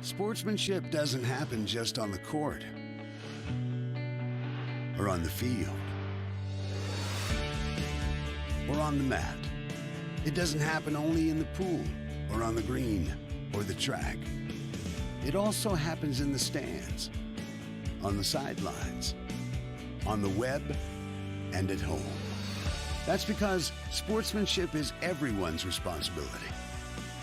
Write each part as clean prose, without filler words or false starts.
Sportsmanship doesn't happen just on the court or on the field or on the mat. It doesn't happen only in the pool or on the green or the track. It also happens in the stands, on the sidelines, on the web, and at home. That's because sportsmanship is everyone's responsibility.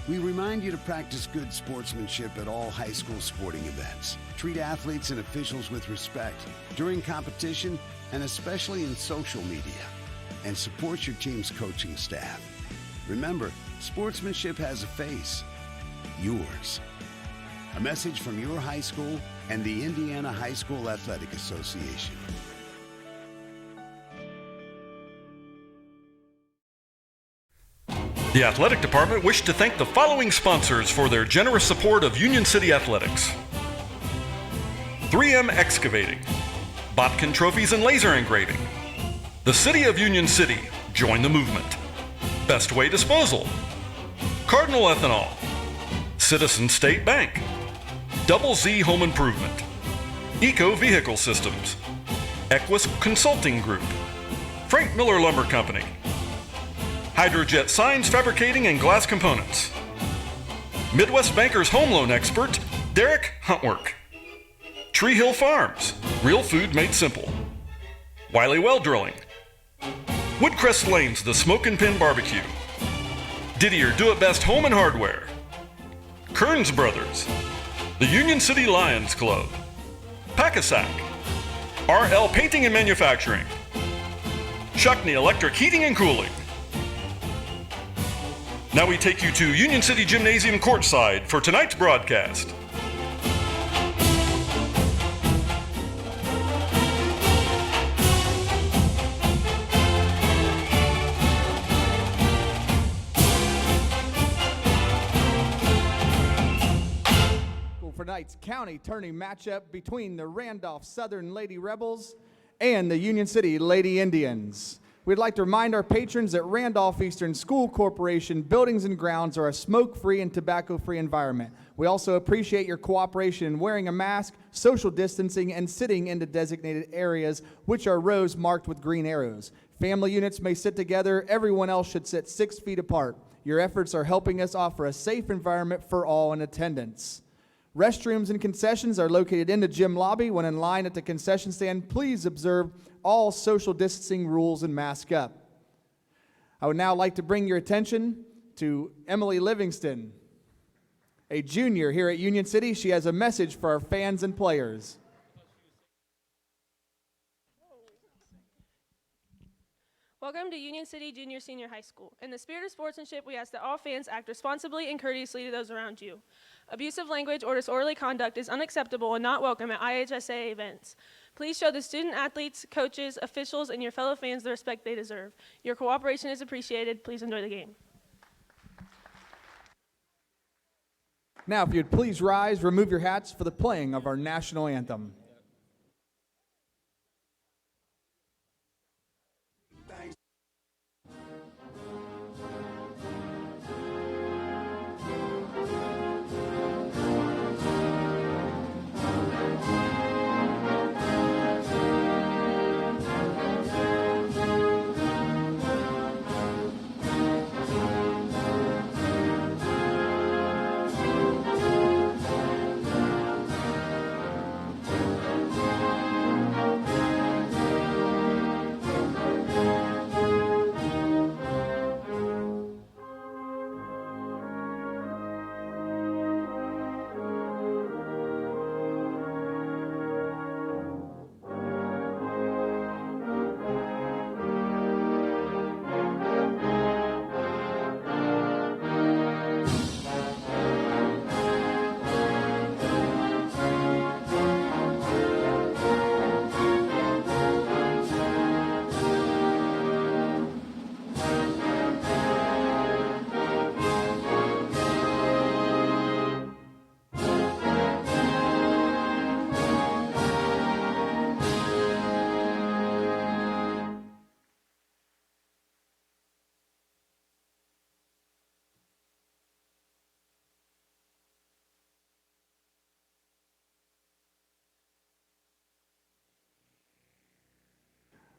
We remind you to practice good sportsmanship at all high school sporting events. Treat athletes and officials with respect during competition and especially in social media. And support your team's coaching staff. Remember, sportsmanship has a face. Yours. A message from your high school and the Indiana High School Athletic Association. The Athletic Department wished to thank the following sponsors for their generous support of Union City Athletics. 3M Excavating, Botkin Trophies and Laser Engraving, the City of Union City, join the movement. Best Way Disposal, Cardinal Ethanol, Citizen State Bank, Double Z Home Improvement, Eco Vehicle Systems, Equus Consulting Group, Frank Miller Lumber Company, Hydrojet Signs Fabricating and Glass Components, Midwest Bankers Home Loan Expert, Derek Huntwork, Tree Hill Farms, real food made simple, Wiley Well Drilling, Woodcrest Lanes, the Smoke and Pin Barbecue, Didier Do-It-Best Home and Hardware, Kearns Brothers, the Union City Lions Club, Packasack, RL Painting and Manufacturing, Shuckney Electric Heating and Cooling. Now we take you to Union City Gymnasium courtside for tonight's broadcast. For tonight's county tourney matchup between the Randolph Southern Lady Rebels and the Union City Lady Indians. We'd like to remind our patrons that Randolph Eastern School Corporation buildings and grounds are a smoke-free and tobacco-free environment. We also appreciate your cooperation in wearing a mask, social distancing, and sitting in the designated areas, which are rows marked with green arrows. Family units may sit together. Everyone else should sit 6 feet apart. Your efforts are helping us offer a safe environment for all in attendance. Restrooms and concessions are located in the gym lobby. When in line at the concession stand, please observe all social distancing rules and mask up. I would now like to bring your attention to Emily Livingston, a junior here at Union City. She has a message for our fans and players. Welcome to Union City Junior Senior High School. In the spirit of sportsmanship, we ask that all fans act responsibly and courteously to those around you. Abusive language or disorderly conduct is unacceptable and not welcome at IHSA events. Please show the student athletes, coaches, officials, and your fellow fans the respect they deserve. Your cooperation is appreciated. Please enjoy the game. Now, if you'd please rise, remove your hats for the playing of our national anthem.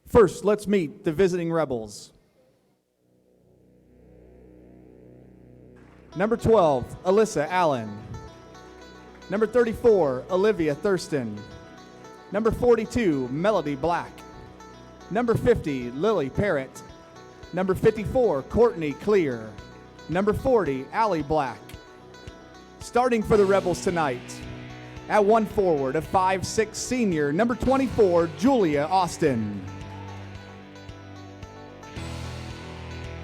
First, let's meet the visiting Rebels. Number 12, Alyssa Allen. Number 34, Olivia Thurston. Number 42, Melody Black. Number 50, Lily Parrott. Number 54, Courtney Clear. Number 40, Allie Black. Starting for the Rebels tonight, at one forward, a 5'6" senior, number 24, Julia Austin.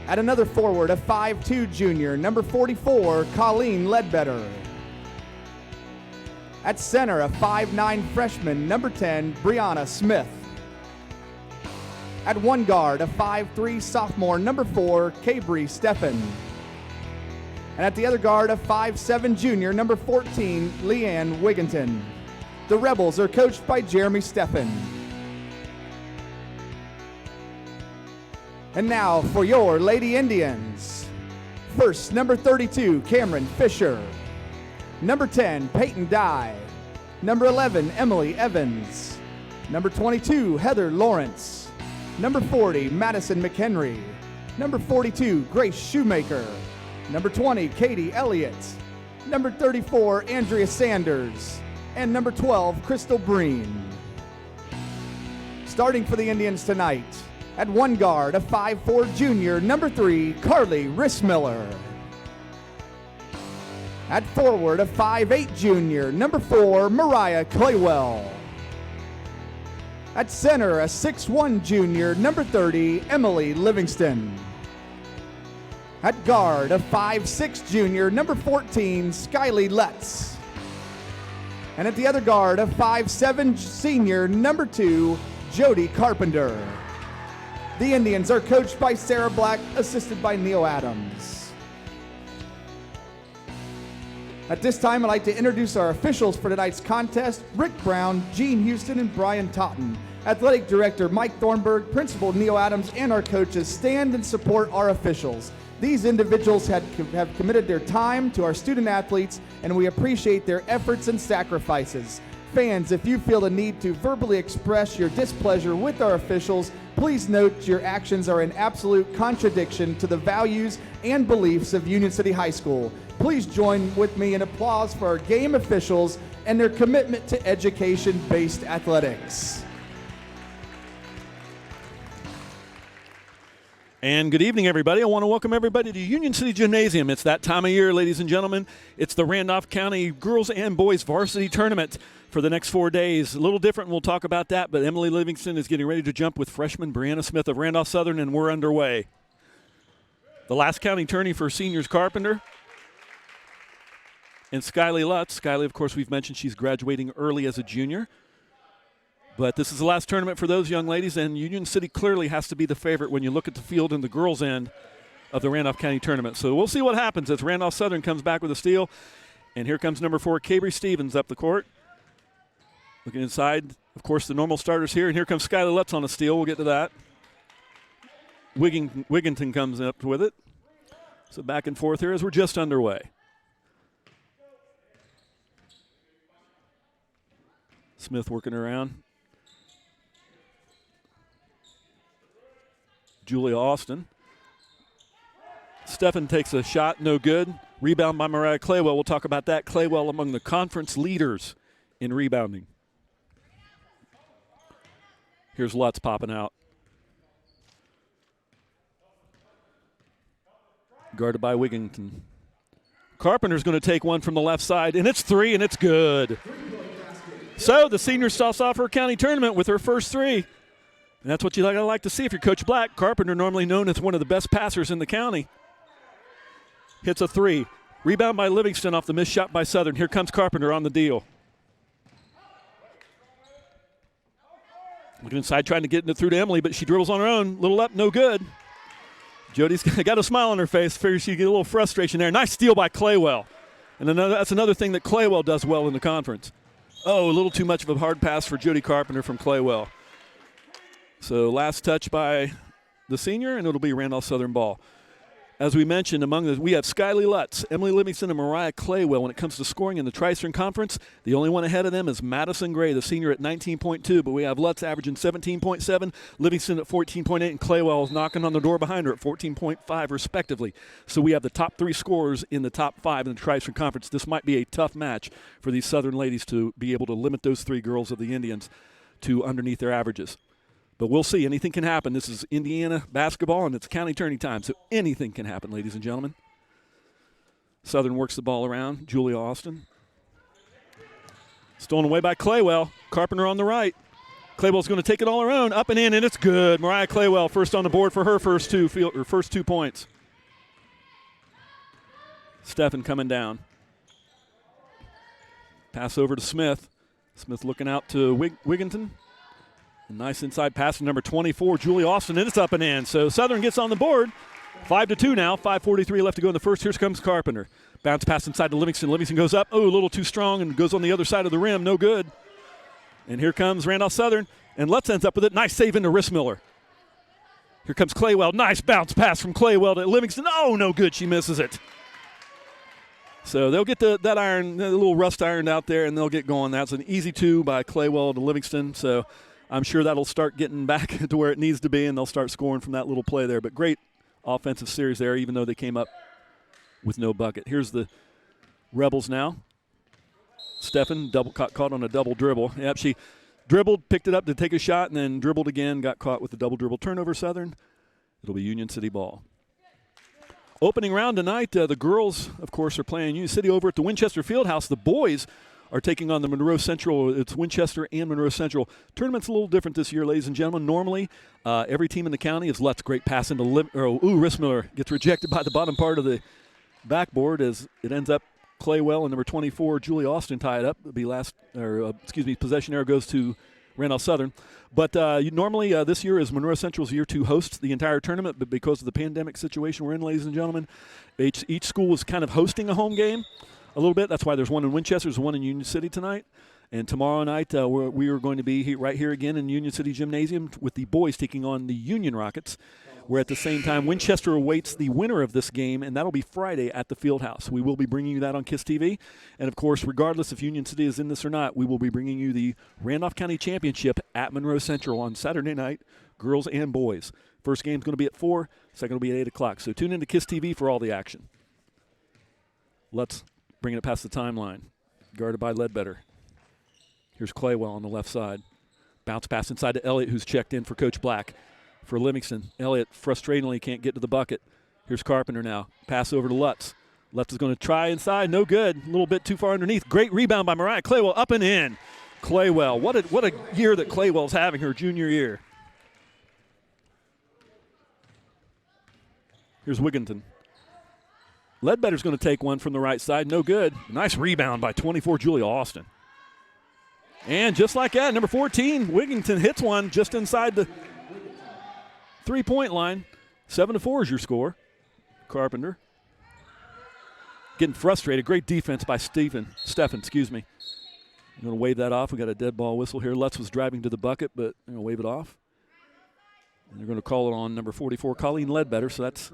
At another forward, a 5'2" junior, number 44, Colleen Ledbetter. At center, a 5'9" freshman, number 10, Brianna Smith. At one guard, a 5'3" sophomore, number 4, Cabri Steffen. And at the other guard, a 5'7" junior, number 14, Leanne Wigginton. The Rebels are coached by Jeremy Steffen. And now for your Lady Indians. First, number 32, Cameron Fisher. Number 10, Peyton Dye. Number 11, Emily Evans. Number 22, Heather Lawrence. Number 40, Madison McHenry. Number 42, Grace Shoemaker. Number 20, Katie Elliott. Number 34, Andrea Sanders. And number 12, Crystal Breen. Starting for the Indians tonight, at one guard, a 5'4" junior, number 3, Carly Rissmiller. At forward, a 5'8" junior, number 4, Mariah Claywell. At center, a 6'1" junior, number 30, Emily Livingston. At guard, a 5'6" junior, number 14, Skyly Lutz. And at the other guard, a 5'7" senior, number 2, Jody Carpenter. The Indians are coached by Sarah Black, assisted by Neil Adams. At this time, I'd like to introduce our officials for tonight's contest: Rick Brown, Gene Houston, and Brian Totten. Athletic Director Mike Thornburg, Principal Neil Adams, and our coaches stand and support our officials. These individuals have committed their time to our student athletes, and we appreciate their efforts and sacrifices. Fans, if you feel the need to verbally express your displeasure with our officials, please note your actions are in absolute contradiction to the values and beliefs of Union City High School. Please join with me in applause for our game officials and their commitment to education-based athletics. And good evening, everybody. I want to welcome everybody to Union City Gymnasium. It's that time of year, ladies and gentlemen. It's the Randolph County Girls and Boys Varsity Tournament for the next 4 days. A little different, we'll talk about that, but Emily Livingston is getting ready to jump with freshman Brianna Smith of Randolph Southern, and we're underway. The last county tourney for seniors Carpenter and Skyly Lutz. Skyly, of course, we've mentioned she's graduating early as a junior. But this is the last tournament for those young ladies, and Union City clearly has to be the favorite when you look at the field in the girls' end of the Randolph County tournament. So we'll see what happens as Randolph Southern comes back with a steal. And here comes number 4, Cabri Stevens up the court. Looking inside, of course, the normal starters here. And here comes Skyly Lutz on a steal. We'll get to that. Wigginton comes up with it. So back and forth here as we're just underway. Smith working around. Julia Austin. Steffen takes a shot, no good. Rebound by Mariah Claywell. We'll talk about that. Claywell among the conference leaders in rebounding. Here's Lutz popping out. Guarded by Wigginton. Carpenter's going to take one from the left side, and it's 3, and it's good. So the senior starts off her county tournament with her first 3. And that's what you like to see if you're Coach Black. Carpenter, normally known as one of the best passers in the county, hits a 3. Rebound by Livingston off the missed shot by Southern. Here comes Carpenter on the deal. Looking inside, trying to get it through to Emily, but she dribbles on her own. Little up, no good. Jody's got a smile on her face. Figures she get a little frustration there. Nice steal by Claywell. And that's another thing that Claywell does well in the conference. Oh, a little too much of a hard pass for Jody Carpenter from Claywell. So last touch by the senior, and it'll be Randolph Southern ball. As we mentioned, we have Skyly Lutz, Emily Livingston, and Mariah Claywell. When it comes to scoring in the Tri-Eastern Conference, the only one ahead of them is Madison Gray, the senior, at 19.2. But we have Lutz averaging 17.7, Livingston at 14.8, and Claywell is knocking on the door behind her at 14.5, respectively. So we have the top 3 scorers in the top 5 in the Tri-Eastern Conference. This might be a tough match for these Southern ladies to be able to limit those 3 girls of the Indians to underneath their averages. But we'll see. Anything can happen. This is Indiana basketball, and it's county tourney time, so anything can happen, ladies and gentlemen. Southern works the ball around. Julia Austin. Stolen away by Claywell. Carpenter on the right. Claywell's going to take it all her own. Up and in, and it's good. Mariah Claywell first on the board for her first 2 points. Stephen coming down. Pass over to Smith. Smith looking out to Wigginton. A nice inside pass from number 24, Julie Austin, and it's up and in. So Southern gets on the board. 5-2 now, 5:43 left to go in the first. Here comes Carpenter. Bounce pass inside to Livingston. Livingston goes up. Oh, a little too strong and goes on the other side of the rim. No good. And here comes Randolph Southern, and Lutz ends up with it. Nice save into Rissmiller. Here comes Claywell. Nice bounce pass from Claywell to Livingston. Oh, no good. She misses it. So they'll get that little rust ironed out there, and they'll get going. That's an easy 2 by Claywell to Livingston. So I'm sure that'll start getting back to where it needs to be, and they'll start scoring from that little play there. But great offensive series there, even though they came up with no bucket. Here's the Rebels now. Stephen caught on a double dribble. Yep, she dribbled, picked it up to take a shot, and then dribbled again, got caught with the double dribble turnover. Southern. It'll be Union City ball. Opening round tonight, the girls, of course, are playing Union City over at the Winchester Fieldhouse. The boys are taking on the Monroe Central. It's Winchester and Monroe Central. Tournament's a little different this year, ladies and gentlemen. Normally, every team in the county is Lutz. Great pass into Rissmiller gets rejected by the bottom part of the backboard as it ends up Claywell and number 24, Julie Austin, tie it up. It'll be possession error goes to Randolph Southern. But normally this year is Monroe Central's year to host the entire tournament, but because of the pandemic situation we're in, ladies and gentlemen, each school is kind of hosting a home game a little bit. That's why there's one in Winchester, there's one in Union City tonight. And tomorrow night, we are going to be right here again in Union City Gymnasium with the boys taking on the Union Rockets, where at the same time Winchester awaits the winner of this game, and that'll be Friday at the Fieldhouse. We will be bringing you that on KISS TV. And, of course, regardless if Union City is in this or not, we will be bringing you the Randolph County Championship at Monroe Central on Saturday night, girls and boys. First game's going to be at 4, second will be at 8 o'clock. So tune in to KISS TV for all the action. Let's bring it past the timeline. Guarded by Ledbetter. Here's Claywell on the left side. Bounce pass inside to Elliott, who's checked in for Coach Black. For Livingston, Elliott frustratingly can't get to the bucket. Here's Carpenter now. Pass over to Lutz. Lutz is going to try inside. No good. A little bit too far underneath. Great rebound by Mariah Claywell. Up and in. Claywell. What a year that Claywell's having, her junior year. Here's Wigginton. Ledbetter's going to take one from the right side. No good. Nice rebound by 24, Julia Austin. And just like that, number 14, Wigginton hits one just inside the three-point line. 7-4 is your score. Carpenter getting frustrated. Great defense by Stephen. I'm going to wave that off. We got a dead ball whistle here. Lutz was driving to the bucket, but they're going to wave it off. And they're going to call it on number 44, Colleen Ledbetter. So that's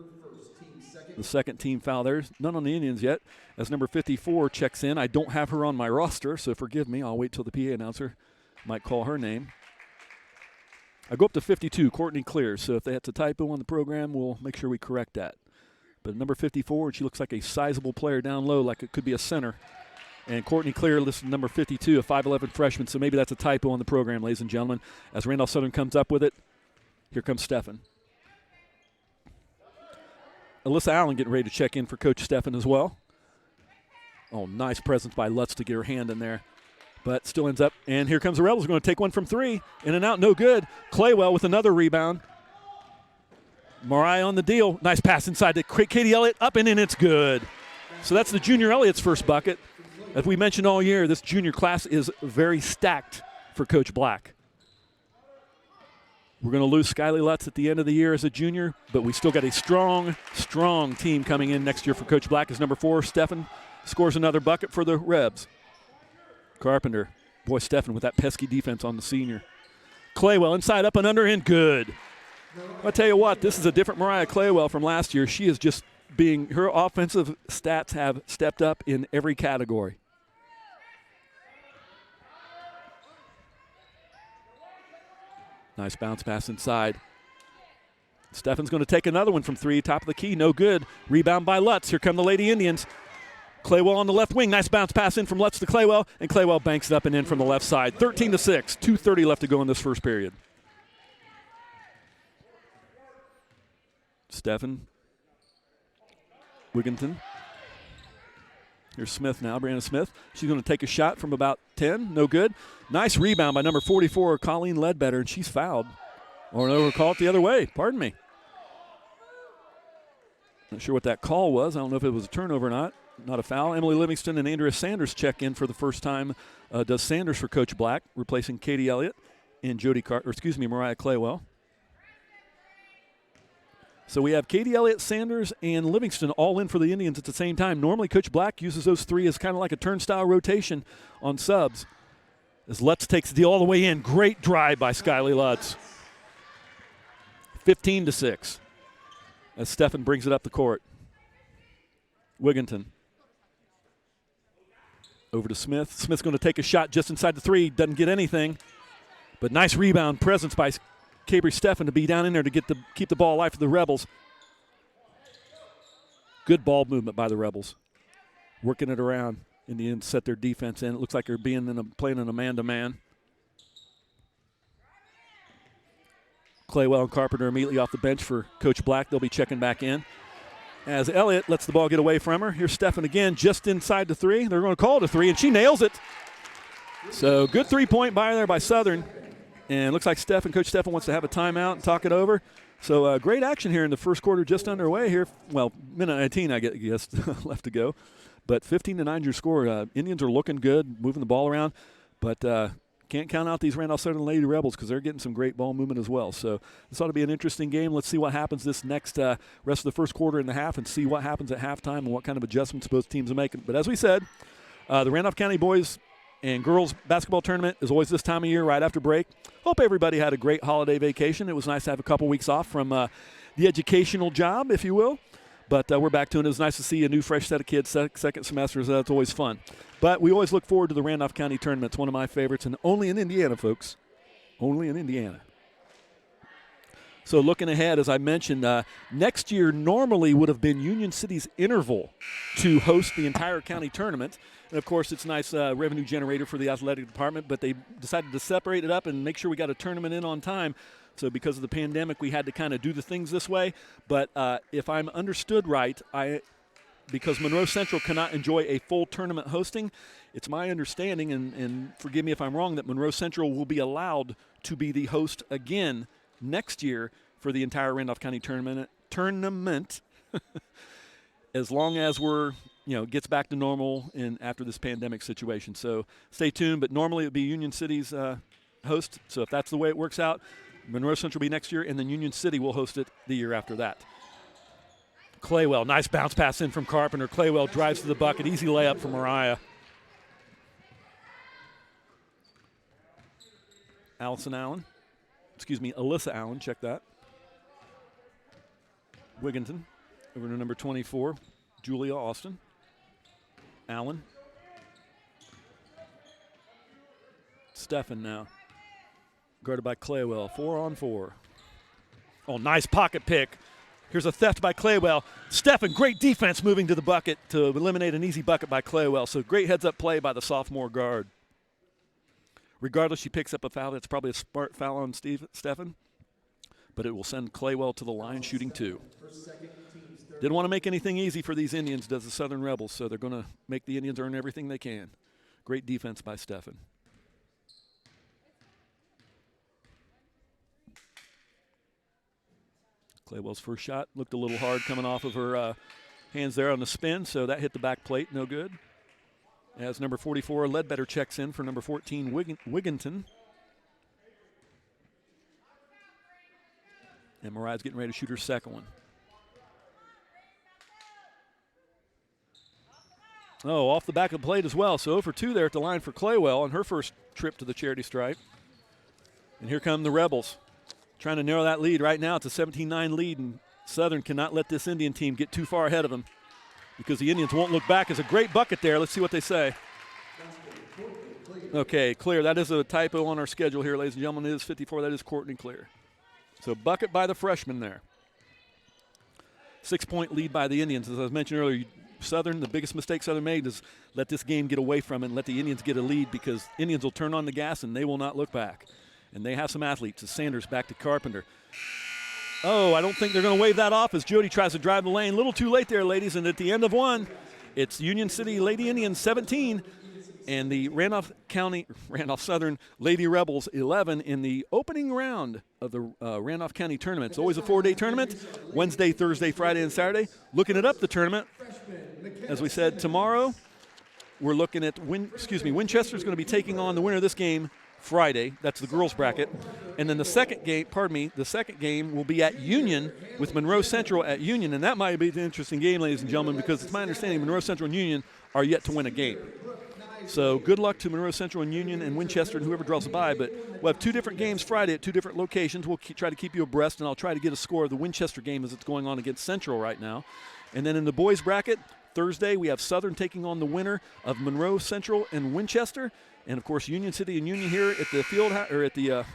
the second team foul there. None on the Indians yet. As number 54 checks in. I don't have her on my roster, so forgive me. I'll wait till the PA announcer might call her name. I go up to 52, Courtney Clear. So if that's a typo on the program, we'll make sure we correct that. But number 54, she looks like a sizable player down low, like it could be a center. And Courtney Clear listed number 52, a 5'11 freshman. So maybe that's a typo on the program, ladies and gentlemen. As Randolph Southern comes up with it, here comes Stephen. Alyssa Allen getting ready to check in for Coach Stephen as well. Oh, nice presence by Lutz to get her hand in there. But still ends up, and here comes the Rebels. Going to take one from 3. In and out, no good. Claywell with another rebound. Mariah on the deal. Nice pass inside to Katie Elliott. Up and in, it's good. So that's the junior Elliott's first bucket. As we mentioned all year, this junior class is very stacked for Coach Black. We're going to lose Skyly Lutz at the end of the year as a junior, but we still got a strong, strong team coming in next year for Coach Black. As number 4, Stephen, scores another bucket for the Rebs. Carpenter. Boy, Stephen with that pesky defense on the senior. Claywell inside, up and under, and good. I'll tell you what, this is a different Mariah Claywell from last year. She is just her offensive stats have stepped up in every category. Nice bounce pass inside. Stephan's going to take another one from 3, top of the key, no good. Rebound by Lutz. Here come the Lady Indians. Claywell on the left wing. Nice bounce pass in from Lutz to Claywell, and Claywell banks it up and in from the left side. 13-6, 2:30 left to go in this first period. Stephan. Wigginton. Here's Smith now, Brandon Smith. She's going to take a shot from about 10, no good. Nice rebound by number 44, Colleen Ledbetter, and she's fouled. Or no, we'll call it the other way. Pardon me. Not sure what that call was. I don't know if it was a turnover or not. Not a foul. Emily Livingston and Andrea Sanders check in for the first time. Does Sanders for Coach Black, replacing Katie Elliott and Mariah Claywell. So we have Katie Elliott, Sanders, and Livingston all in for the Indians at the same time. Normally, Coach Black uses those 3 as kind of like a turnstile rotation on subs. As Lutz takes the deal all the way in. Great drive by Skyly Lutz. 15-6. As Stephan brings it up the court. Wigginton. Over to Smith. Smith's going to take a shot just inside the 3. Doesn't get anything. But nice rebound presence by Cabry Stephan to be down in there to keep the ball alive for the Rebels. Good ball movement by the Rebels. Working it around. Indians set their defense in. It looks like they're playing in a man-to-man. Claywell and Carpenter immediately off the bench for Coach Black. They'll be checking back in. As Elliott lets the ball get away from her. Here's Stephan again, just inside the 3. They're going to call it a 3, and she nails it. So good 3-point buy there by Southern. And looks like Coach Stephan wants to have a timeout and talk it over. So great action here in the first quarter, just underway here. Well, minute 19, I guess, left to go. But 15-9 your score. Indians are looking good, moving the ball around. But can't count out these Randolph Southern Lady Rebels because they're getting some great ball movement as well. So this ought to be an interesting game. Let's see what happens this next rest of the first quarter and a half and see what happens at halftime and what kind of adjustments both teams are making. But as we said, the Randolph County boys and girls basketball tournament is always this time of year right after break. Hope everybody had a great holiday vacation. It was nice to have a couple weeks off from the educational job, if you will. But we're back to it. It was nice to see a new, fresh set of kids, second semester, so that's always fun. But we always look forward to the Randolph County tournament. It's one of my favorites, and only in Indiana, folks. Only in Indiana. So looking ahead, as I mentioned, next year normally would have been Union City's interval to host the entire county tournament. And, of course, it's a nice revenue generator for the athletic department, but they decided to separate it up and make sure we got a tournament in on time. So because of the pandemic, we had to kind of do the things this way. But if I'm understood right, because Monroe Central cannot enjoy a full tournament hosting, it's my understanding, and forgive me if I'm wrong, that Monroe Central will be allowed to be the host again next year for the entire Randolph County tournament as long as gets back to normal and after this pandemic situation. So stay tuned, but normally it would be Union City's host. So if that's the way it works out, Monroe Central will be next year, and then Union City will host it the year after that. Claywell, nice bounce pass in from Carpenter. Claywell drives to the bucket. Easy layup for Mariah. Alyssa Allen, check that. Wigginton over to number 24, Julia Austin. Allen. Stephan now. Guarded by Claywell, 4-on-4. Oh, nice pocket pick. Here's a theft by Claywell. Stephan, great defense moving to the bucket to eliminate an easy bucket by Claywell. So great heads-up play by the sophomore guard. Regardless, she picks up a foul. That's probably a smart foul on Stephan. But it will send Claywell to the line shooting 2. Didn't want to make anything easy for these Indians, does the Southern Rebels. So they're going to make the Indians earn everything they can. Great defense by Stephan. Claywell's first shot looked a little hard coming off of her hands there on the spin, so that hit the back plate, no good. As number 44, Ledbetter checks in for number 14, Wigginton. And Mariah's getting ready to shoot her second one. Oh, off the back of the plate as well, so 0 for 2 there at the line for Claywell on her first trip to the charity stripe. And here come the Rebels. trying to narrow that lead right now. It's a 17-9 lead, and Southern cannot let this Indian team get too far ahead of them because the Indians won't look back. It's a great bucket there. Let's see what they say. Okay, clear. That is a typo on our schedule here, ladies and gentlemen. It is 54. That is Courtney Clear. So bucket by the freshman there. 6-point lead by the Indians. As I mentioned earlier, Southern, the biggest mistake Southern made is let this game get away from it and let the Indians get a lead, because Indians will turn on the gas and they will not look back. And they have some athletes. As Sanders back to Carpenter. Oh, I don't think they're going to wave that off as Jody tries to drive the lane. A little too late there, ladies. And at the end of one, it's Union City Lady Indians 17 and the Randolph Southern Lady Rebels 11 in the opening round of the Randolph County tournament. It's always a 4-day tournament, Wednesday, Thursday, Friday, and Saturday. Looking it up, the tournament, as we said, tomorrow we're looking at Winchester's going to be taking on the winner of this game Friday. That's the girls bracket. And then the second game will be at Union with Monroe Central at Union, and that might be an interesting game, ladies and gentlemen, because it's my understanding Monroe Central and Union are yet to win a game. So good luck to Monroe Central and Union and Winchester and whoever draws the bye. But we'll have 2 different games Friday at 2 different locations. We'll try to keep you abreast, and I'll try to get a score of the Winchester game as it's going on against Central right now. And then in the boys bracket, Thursday we have Southern taking on the winner of Monroe Central and Winchester, and of course Union City and Union here at the field or at the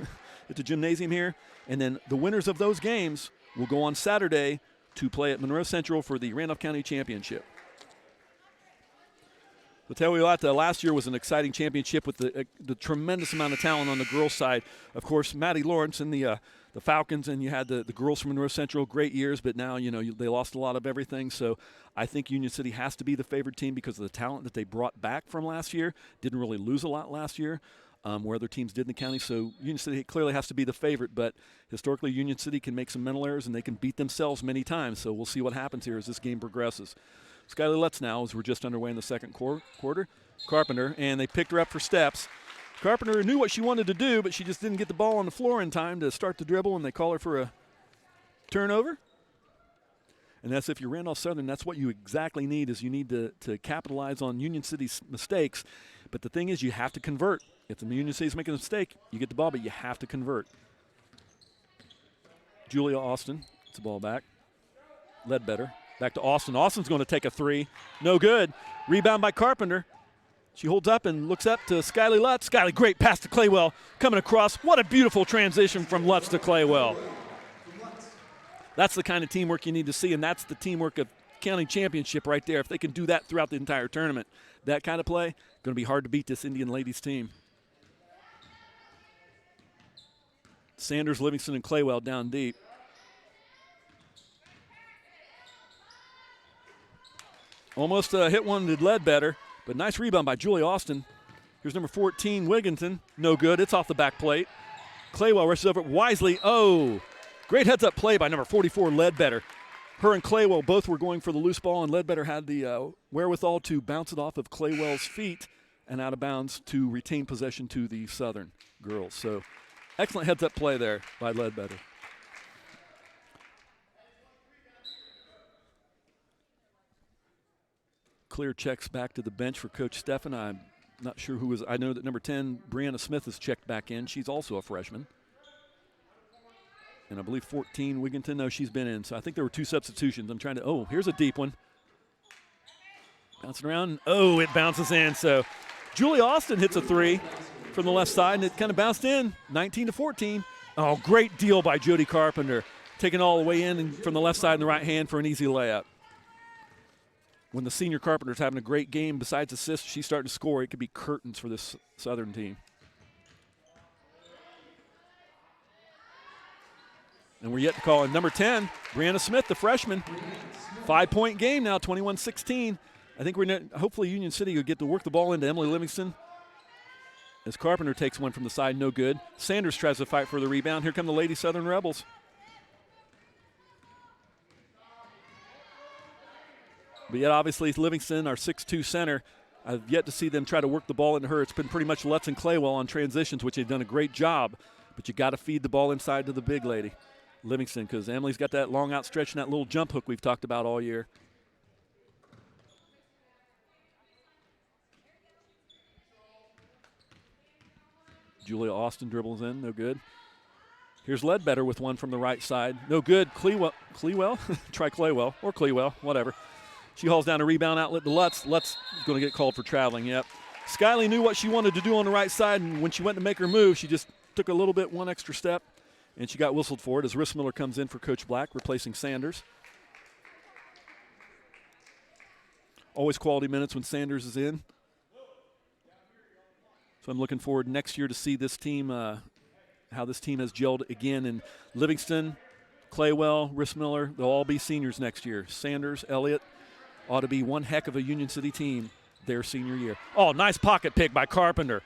at the gymnasium here. And then the winners of those games will go on Saturday to play at Monroe Central for the Randolph County Championship. I'll tell you what, last year was an exciting championship with the tremendous amount of talent on the girls' side. Of course, Maddie Lawrence and the Falcons, and you had the girls from Monroe Central, great years, but now, they lost a lot of everything. So I think Union City has to be the favored team because of the talent that they brought back from last year. Didn't really lose a lot last year, where other teams did in the county. So Union City clearly has to be the favorite, but historically Union City can make some mental errors and they can beat themselves many times. So we'll see what happens here as this game progresses. Skylar Lutz now, as we're just underway in the second quarter. Carpenter, and they picked her up for steps. Carpenter knew what she wanted to do, but she just didn't get the ball on the floor in time to start the dribble, and they call her for a turnover. And that's if you're Randolph Southern, that's what you exactly need, is you need to capitalize on Union City's mistakes. But the thing is, you have to convert. If the Union City's making a mistake, you get the ball, but you have to convert. Julia Austin gets the ball back. Ledbetter. Back to Austin. Austin's going to take a 3. No good. Rebound by Carpenter. She holds up and looks up to Skyly Lutz. Skyly, great pass to Claywell. Coming across. What a beautiful transition from Lutz to Claywell. That's the kind of teamwork you need to see, and that's the teamwork of county championship right there. If they can do that throughout the entire tournament, that kind of play, going to be hard to beat this Indian ladies team. Sanders, Livingston, and Claywell down deep. Almost hit one to Ledbetter, but nice rebound by Julie Austin. Here's number 14, Wigginton. No good. It's off the back plate. Claywell rushes over it wisely. Oh, great heads-up play by number 44, Ledbetter. Her and Claywell both were going for the loose ball, and Ledbetter had the wherewithal to bounce it off of Claywell's feet and out of bounds to retain possession to the Southern girls. So excellent heads-up play there by Ledbetter. Clear checks back to the bench for Coach Steffen. I'm not sure who is. I know that number 10, Brianna Smith, is checked back in. She's also a freshman. And I believe 14, Wigginton, no, she's been in. So I think there were 2 substitutions. I'm trying to, oh, here's a deep one. Bouncing around. Oh, it bounces in. So Julie Austin hits a 3 from the left side, and it kind of bounced in, 19-14. Oh, great deal by Jody Carpenter. Taking all the way in and from the left side and the right hand for an easy layup. When the senior Carpenter's having a great game, besides assists, she's starting to score. It could be curtains for this Southern team. And we're yet to call in number 10, Brianna Smith, the freshman. 5-point game now, 21-16. I think hopefully Union City will get to work the ball into Emily Livingston. As Carpenter takes one from the side, no good. Sanders tries to fight for the rebound. Here come the Lady Southern Rebels. But yet, obviously, Livingston, our 6'2 center, I've yet to see them try to work the ball into her. It's been pretty much Lutz and Claywell on transitions, which they've done a great job. But you got to feed the ball inside to the big lady, Livingston, because Emily's got that long outstretch and that little jump hook we've talked about all year. Julia Austin dribbles in, no good. Here's Ledbetter with one from the right side. No good. Clewell? Try Claywell or Clewell, whatever. She hauls down a rebound outlet to Lutz. Lutz is going to get called for traveling, yep. Skyley knew what she wanted to do on the right side, and when she went to make her move, she just took a little bit, one extra step, and she got whistled for it as Rissmiller comes in for Coach Black, replacing Sanders. Always quality minutes when Sanders is in. So I'm looking forward next year to see this team, how this team has gelled again. And Livingston, Claywell, Rissmiller, they'll all be seniors next year. Sanders, Elliott ought to be one heck of a Union City team their senior year. Oh, nice pocket pick by Carpenter.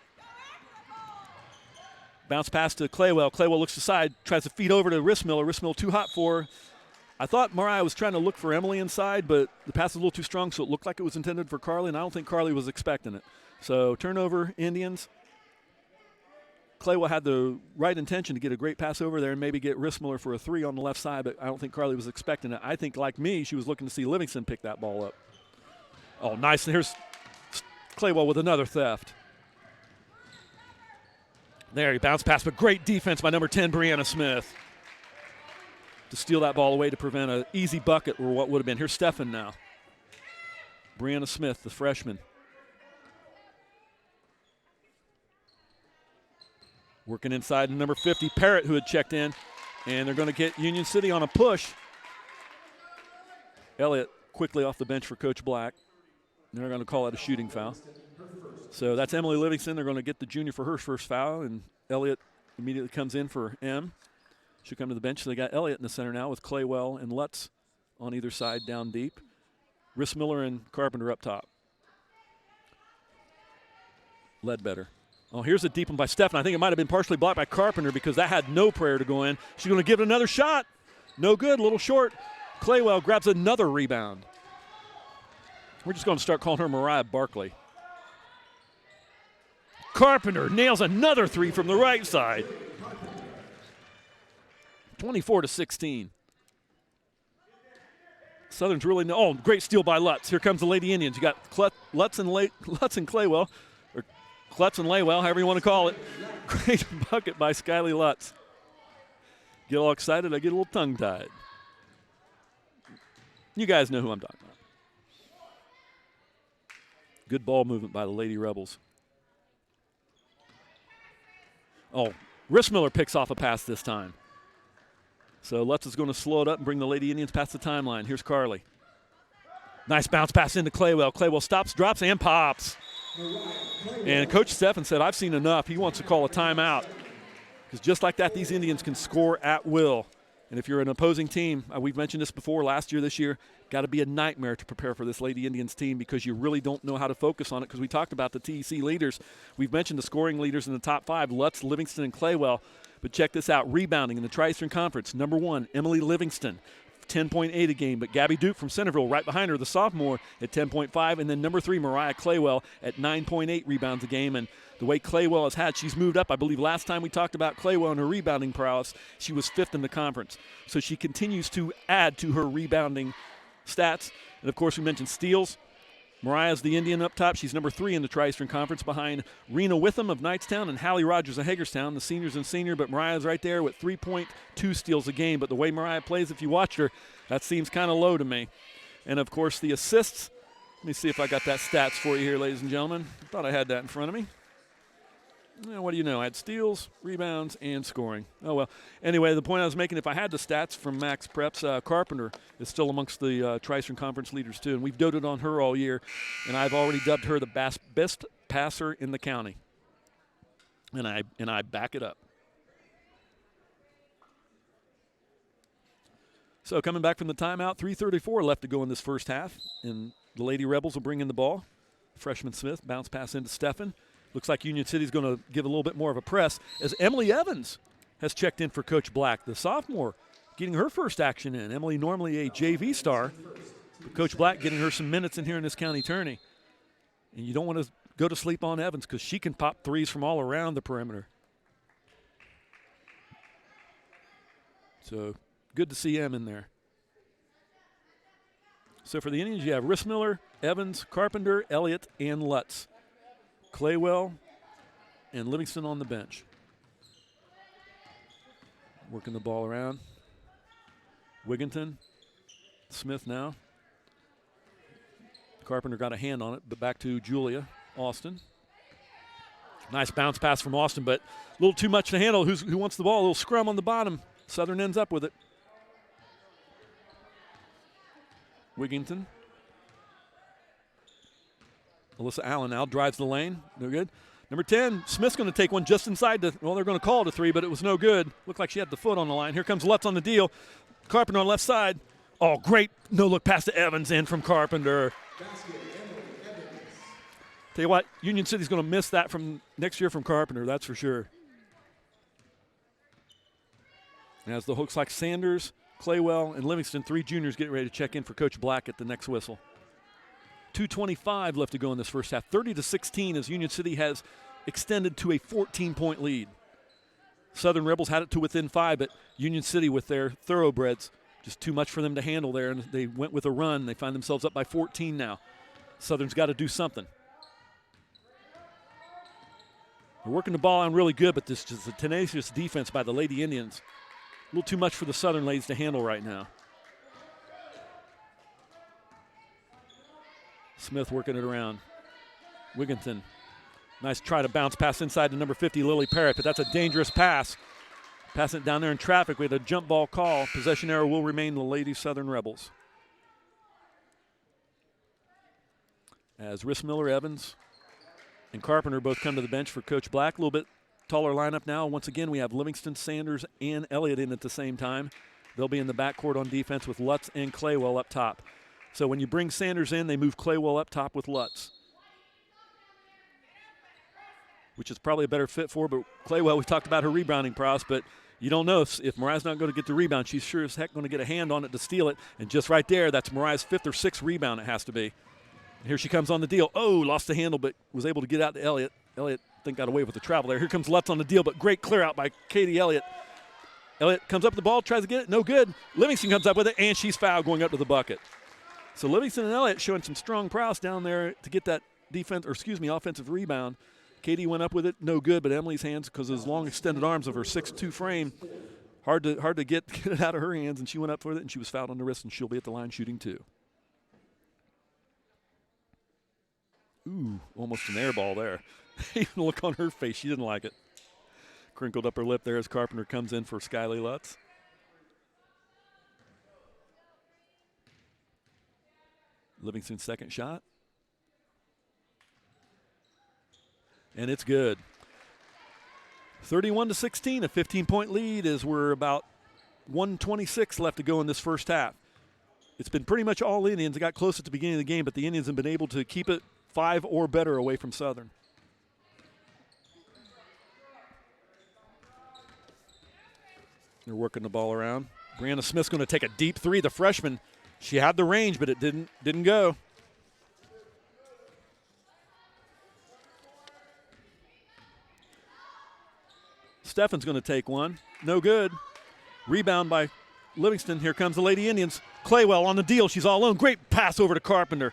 Bounce pass to Claywell. Claywell looks aside, tries to feed over to Rissmiller. Rissmiller too hot for her. I thought Mariah was trying to look for Emily inside, but the pass was a little too strong, so it looked like it was intended for Carly, and I don't think Carly was expecting it. So turnover, Indians. Claywell had the right intention to get a great pass over there and maybe get Rissmiller for a three on the left side, but I don't think Carly was expecting it. I think, like me, she was looking to see Livingston pick that ball up. Oh, nice. And here's Claywell with another theft. There, he bounced pass, but great defense by number 10, Brianna Smith, to steal that ball away to prevent an easy bucket or what would have been. Here's Stefan now. Brianna Smith, the freshman. Working inside to number 50, Parrott, who had checked in. And they're going to get Union City on a push. Elliott quickly off the bench for Coach Black. They're going to call it a shooting foul. So that's Emily Livingston. They're going to get the junior for her first foul, and Elliott immediately comes in for M. She'll come to the bench. So they got Elliott in the center now with Claywell and Lutz on either side down deep. Rissmiller and Carpenter up top. Ledbetter. Oh, here's a deep one by Stefan. I think it might have been partially blocked by Carpenter because that had no prayer to go in. She's going to give it another shot. No good, a little short. Claywell grabs another rebound. We're just going to start calling her Mariah Barkley. Carpenter nails another three from the right side. 24-16. Southern's really oh, great steal by Lutz. Here comes the Lady Indians. You got Lutz and Claywell, or Klutz and Laywell, however you want to call it. Great bucket by Skyly Lutz. Get all excited, I get a little tongue-tied. You guys know who I'm talking about. Good ball movement by the Lady Rebels. Oh, Rissmiller picks off a pass this time. So Lutz is going to slow it up and bring the Lady Indians past the timeline. Here's Carly. Nice bounce pass into Claywell. Claywell stops, drops, and pops. And Coach Stefan said, I've seen enough. He wants to call a timeout. Because just like that, these Indians can score at will. And if you're an opposing team, we've mentioned this before, last year, this year, got to be a nightmare to prepare for this Lady Indians team because you really don't know how to focus on it, because we talked about the TEC leaders. We've mentioned the scoring leaders in the top five, Lutz, Livingston, and Claywell. But check this out, rebounding in the Tri-Eastern Conference. Number one, Emily Livingston, 10.8 a game. But Gabby Duke from Centerville right behind her, the sophomore, at 10.5. And then number three, Mariah Claywell at 9.8 rebounds a game. And the way Claywell has had, she's moved up. I believe last time we talked about Claywell and her rebounding prowess, she was fifth in the conference. So she continues to add to her rebounding stats. And, of course, we mentioned steals. Mariah's the Indian up top. She's number three in the Tri-Eastern Conference behind Rena Witham of Knightstown and Hallie Rogers of Hagerstown, the seniors and senior. But Mariah's right there with 3.2 steals a game. But the way Mariah plays, if you watch her, that seems kind of low to me. And, of course, the assists. Let me see if I got that stats for you here, ladies and gentlemen. I thought I had that in front of me. What do you know? I had steals, rebounds, and scoring. Oh, well. Anyway, the point I was making, if I had the stats from Max Preps, Carpenter is still amongst the Tri-Eastern Conference leaders, too. And we've doted on her all year, and I've already dubbed her the best passer in the county. And I back it up. So coming back from the timeout, 3:34 left to go in this first half, and the Lady Rebels will bring in the ball. Freshman Smith, bounce pass into Stefan. Looks like Union City's going to give a little bit more of a press as Emily Evans has checked in for Coach Black, the sophomore, getting her first action in. Emily normally a JV star, but Coach Black getting her some minutes in here in this county tourney. And you don't want to go to sleep on Evans because she can pop threes from all around the perimeter. So good to see Em in there. So for the Indians, you have Rissmiller, Evans, Carpenter, Elliott, and Lutz. Claywell and Livingston on the bench. Working the ball around. Wigginton. Smith now. Carpenter got a hand on it, but back to Julia Austin. Nice bounce pass from Austin, but a little too much to handle. Who wants the ball? A little scrum on the bottom. Southern ends up with it. Wigginton. Alyssa Allen now drives the lane. No good. Number 10, Smith's going to take one just inside the, well, they're going to call it a 3, but it was no good. Looked like she had the foot on the line. Here comes Lutz on the deal. Carpenter on the left side. Oh, great no-look pass to Evans in from Carpenter. Tell you what, Union City's going to miss that from next year from Carpenter, that's for sure. As the looks like Sanders, Claywell, and Livingston, 3 juniors getting ready to check in for Coach Black at the next whistle. 2:25 left to go in this first half. 30-16 as Union City has extended to a 14-point lead. Southern Rebels had it to within 5, but Union City with their thoroughbreds, just too much for them to handle there, and they went with a run. They find themselves up by 14 now. Southern's got to do something. They're working the ball on really good, but this is a tenacious defense by the Lady Indians. A little too much for the Southern ladies to handle right now. Smith working it around. Wigginton. Nice try to bounce pass inside to number 50, Lily Parrott, but that's a dangerous pass. Passing it down there in traffic. We had a jump ball call. Possession error will remain the Lady Southern Rebels. As Riss Miller, Evans, and Carpenter both come to the bench for Coach Black. A little bit taller lineup now. Once again, we have Livingston, Sanders, and Elliott in at the same time. They'll be in the backcourt on defense with Lutz and Claywell up top. So when you bring Sanders in, they move Claywell up top with Lutz, which is probably a better fit for. But Claywell, we talked about her rebounding prowess, but you don't know if Mariah's not going to get the rebound. She's sure as heck going to get a hand on it to steal it. And just right there, that's Mariah's 5th or 6th rebound it has to be. And here she comes on the deal. Oh, lost the handle, but was able to get out to Elliott. Elliott, I think, got away with the travel there. Here comes Lutz on the deal, but great clear out by Katie Elliott. Elliott comes up with the ball, tries to get it, no good. Livingston comes up with it, and she's fouled going up to the bucket. So Livingston and Elliott showing some strong prowess down there to get that offensive rebound. Katie went up with it, no good, but Emily's hands, because of those long extended arms of her 6'2" frame, hard to get it out of her hands, and she went up with it, and she was fouled on the wrist, and she'll be at the line shooting 2. Ooh, almost an air ball there. Even the look on her face, she didn't like it. Crinkled up her lip there as Carpenter comes in for Skyly Lutz. Livingston's second shot. And it's good. 31-16, a 15-point lead as we're about 1:26 left to go in this first half. It's been pretty much all Indians. It got close at the beginning of the game, but the Indians have been able to keep it 5 or better away from Southern. They're working the ball around. Brianna Smith's going to take a deep 3. The freshman, she had the range, but it didn't go. Steffen's going to take one. No good. Rebound by Livingston. Here comes the Lady Indians. Claywell on the deal. She's all alone. Great pass over to Carpenter.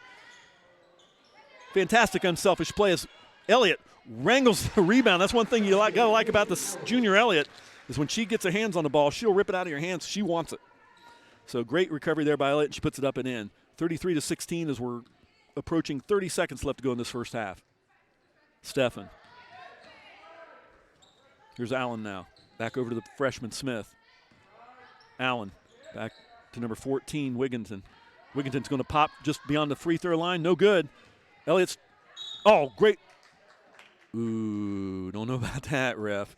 Fantastic unselfish play as Elliott wrangles the rebound. That's one thing you gotta like about this junior Elliott is when she gets her hands on the ball, she'll rip it out of your hands. She wants it. So great recovery there by Elliott. She puts it up and in. 33-16 as we're approaching 30 seconds left to go in this first half. Steffen. Here's Allen now. Back over to the freshman Smith. Allen back to number 14, Wigginton. Wigginton's going to pop just beyond the free throw line. No good. Elliott's, oh, great. Ooh, don't know about that, ref.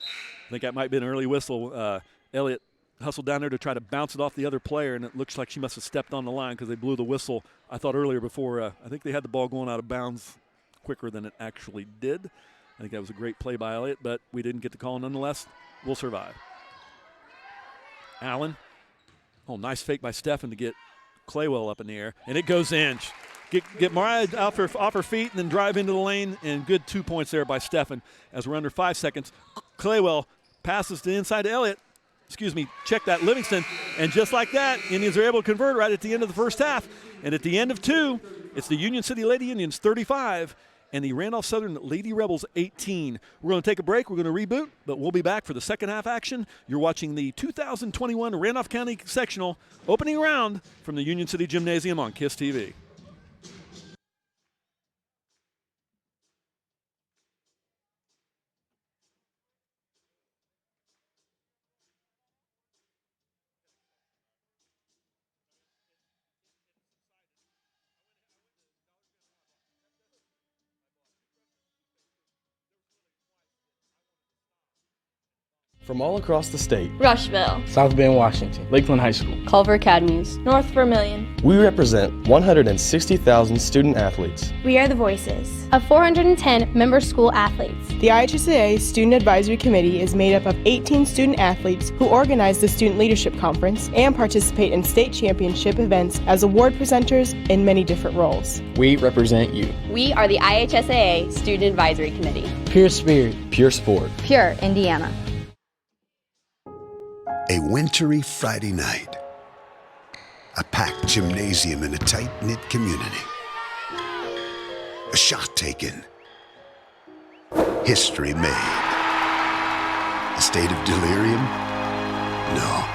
I think that might be an early whistle. Elliott hustled down there to try to bounce it off the other player, and it looks like she must have stepped on the line because they blew the whistle, I thought, earlier before. I think they had the ball going out of bounds quicker than it actually did. I think that was a great play by Elliott, but we didn't get the call nonetheless. We'll survive. Allen. Oh, nice fake by Steffen to get Claywell up in the air, and it goes in. Get Mariah off her feet and then drive into the lane, and good 2 points there by Steffen as we're under 5 seconds. Claywell passes to inside to Elliott. Check that, Livingston. And just like that, Indians are able to convert right at the end of the first half. And at the end of 2, it's the Union City Lady Indians 35 and the Randolph Southern Lady Rebels 18. We're going to take a break. We're going to reboot, but we'll be back for the second half action. You're watching the 2021 Randolph County Sectional opening round from the Union City Gymnasium on KISS TV. From all across the state, Rushville, South Bend, Washington, Lakeland High School, Culver Academies, North Vermilion. we represent 160,000 student athletes. We are the voices of 410 member school athletes. The IHSAA Student Advisory Committee is made up of 18 student athletes who organize the Student Leadership Conference and participate in state championship events as award presenters in many different roles. We represent you. We are the IHSAA Student Advisory Committee. Pure spirit, pure sport. Pure Indiana. A wintry Friday night. A packed gymnasium in a tight-knit community. A shot taken. History made. A state of delirium? No.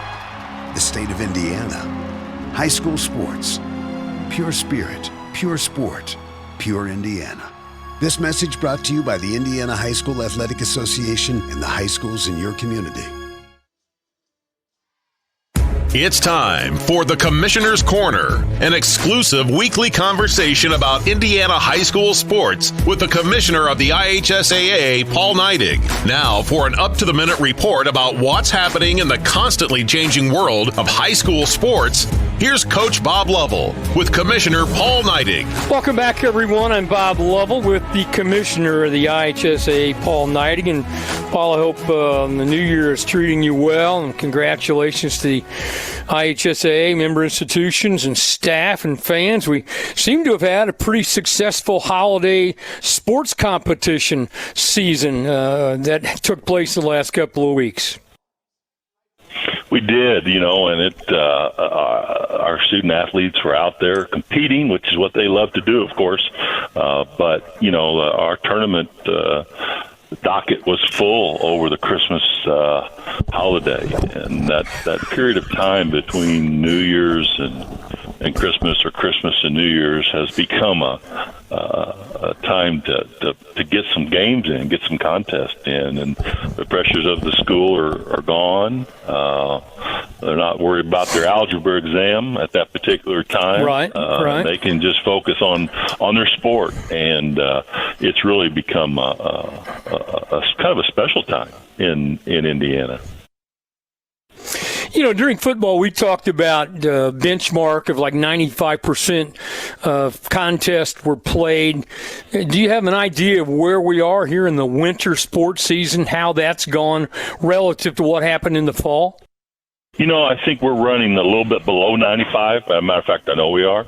The state of Indiana. High school sports. Pure spirit, pure sport, pure Indiana. This message brought to you by the Indiana High School Athletic Association and the high schools in your community. It's time for the Commissioner's Corner, an exclusive weekly conversation about Indiana high school sports with the Commissioner of the IHSAA, Paul Neidig. Now for an up-to-the-minute report about what's happening in the constantly changing world of high school sports, here's Coach Bob Lovell with Commissioner Paul Neidig. Welcome back, everyone. I'm Bob Lovell with the Commissioner of the IHSAA, Paul Neidig. And Paul, I hope the new year is treating you well, and congratulations to the IHSAA member institutions and staff and fans. We seem to have had a pretty successful holiday sports competition season that took place the last couple of weeks. We did, and our student athletes were out there competing, which is what they love to do, of course. But our tournament docket was full over the Christmas holiday, and that period of time between New Year's and Christmas, or Christmas and New Year's, has become a time to get some games in, get some contests in, and the pressures of the school are gone. They're not worried about their algebra exam at that particular time. Right. They can just focus on their sport, and it's really become a kind of a special time in Indiana. During football, we talked about benchmark of like 95% of contests were played. Do you have an idea of where we are here in the winter sports season, how that's gone relative to what happened in the fall? I think we're running a little bit below 95. As a matter of fact, I know we are.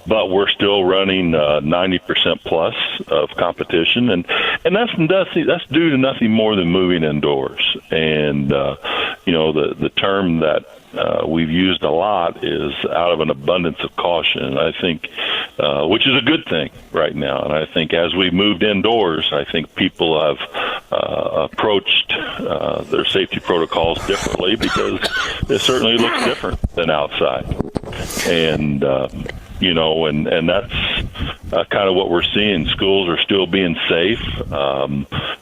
But we're still running 90% plus of competition. And that's due to nothing more than moving indoors. And, the term that we've used a lot is out of an abundance of caution, I think, which is a good thing right now. And I think as we moved indoors, I think people have approached their safety protocols differently, because it certainly looks different than outside. And, and that's kind of what we're seeing. Schools are still being safe.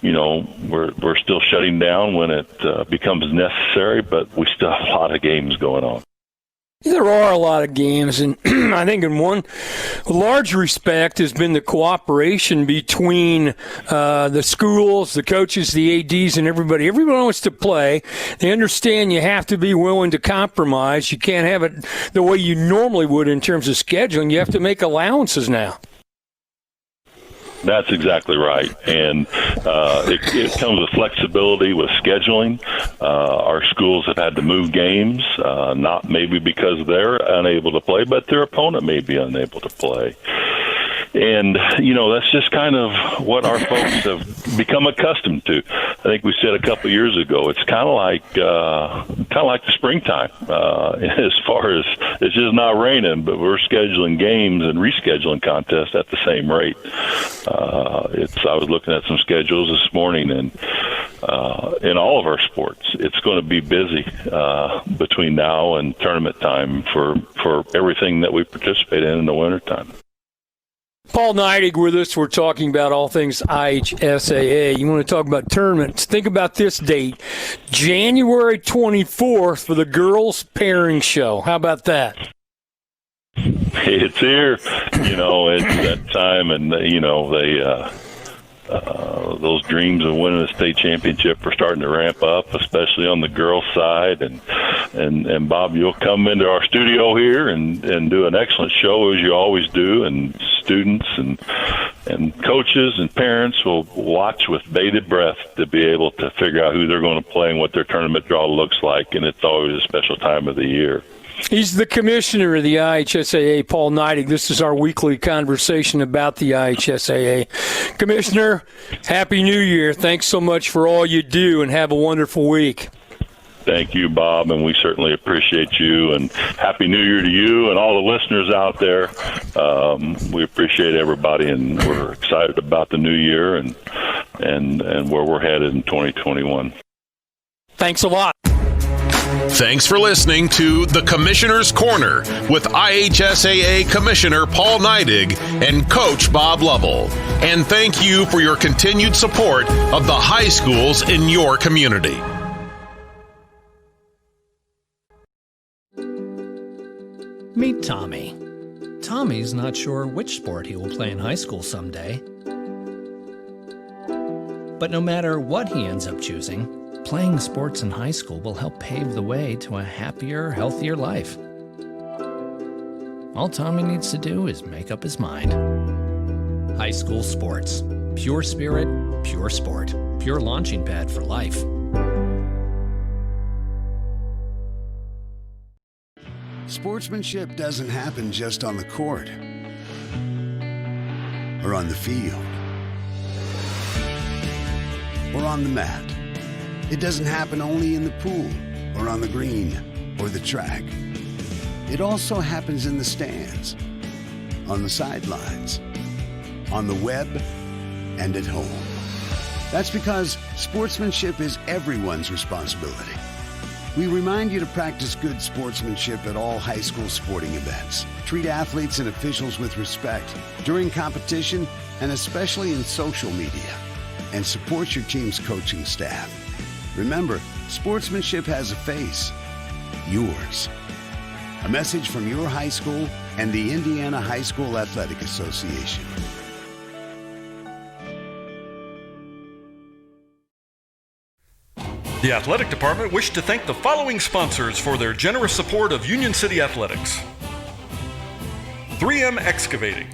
We're still shutting down when it becomes necessary, but we still have a lot of games going on. There are a lot of games, and I think in one large respect has been the cooperation between the schools, the coaches, the ADs, and everybody. Everyone wants to play. They understand you have to be willing to compromise. You can't have it the way you normally would in terms of scheduling. You have to make allowances now. That's exactly right. And it comes with flexibility with scheduling. Our schools have had to move games, not maybe because they're unable to play, but their opponent may be unable to play. And, that's just kind of what our folks have become accustomed to. I think we said a couple of years ago, it's kind of like the springtime, as far as it's just not raining, but we're scheduling games and rescheduling contests at the same rate. I was looking at some schedules this morning, and in all of our sports, it's going to be busy between now and tournament time for everything that we participate in the wintertime. Paul Neidig with us. We're talking about all things IHSAA. You want to talk about tournaments? Think about this date, January 24th for the girls' pairing show. How about that? It's here. It's that time, and, those dreams of winning a state championship are starting to ramp up, especially on the girls' side. And Bob, you'll come into our studio here and do an excellent show, as you always do, and students and coaches and parents will watch with bated breath to be able to figure out who they're going to play and what their tournament draw looks like, and it's always a special time of the year. He's the commissioner of the IHSAA, Paul Neidig. This is our weekly conversation about the IHSAA. Commissioner, Happy New Year. Thanks so much for all you do, and have a wonderful week. Thank you, Bob, and we certainly appreciate you, and Happy New Year to you and all the listeners out there. We appreciate everybody, and we're excited about the new year and where we're headed in 2021. Thanks a lot. Thanks for listening to The Commissioner's Corner with IHSAA Commissioner Paul Neidig and Coach Bob Lovell. And thank you for your continued support of the high schools in your community. Meet Tommy. Tommy's not sure which sport he will play in high school someday. But no matter what he ends up choosing, playing sports in high school will help pave the way to a happier, healthier life. All Tommy needs to do is make up his mind. High school sports. Pure spirit, pure sport. Pure launching pad for life. Sportsmanship doesn't happen just on the court or on the field or on the mat. It doesn't happen only in the pool or on the green or the track. It also happens in the stands, on the sidelines, on the web, and at home. That's because sportsmanship is everyone's responsibility. We remind you to practice good sportsmanship at all high school sporting events. Treat athletes and officials with respect during competition and especially in social media. And support your team's coaching staff. Remember, sportsmanship has a face. Yours. A message from your high school and the Indiana High School Athletic Association. The athletic department wished to thank the following sponsors for their generous support of Union City Athletics. 3M Excavating,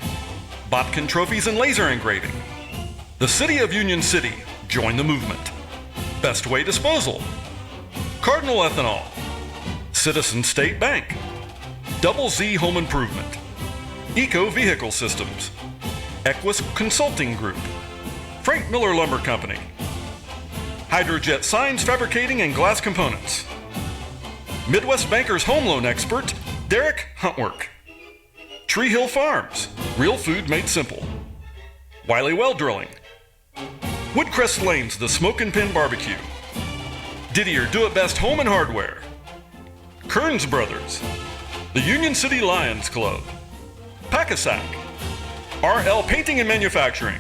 Botkin Trophies and Laser Engraving, the City of Union City, join the movement. Best Way Disposal, Cardinal Ethanol, Citizen State Bank, Double Z Home Improvement, Eco Vehicle Systems, Equus Consulting Group, Frank Miller Lumber Company, Hydrojet Signs Fabricating and Glass Components, Midwest Bankers Home Loan Expert, Derek Huntwork, Tree Hill Farms, real food made simple, Wiley Well Drilling, Woodcrest Lanes, the Smoke and Pin Barbecue, Didier Do-It-Best Home and Hardware, Kearns Brothers, the Union City Lions Club, Packasack, RL Painting and Manufacturing,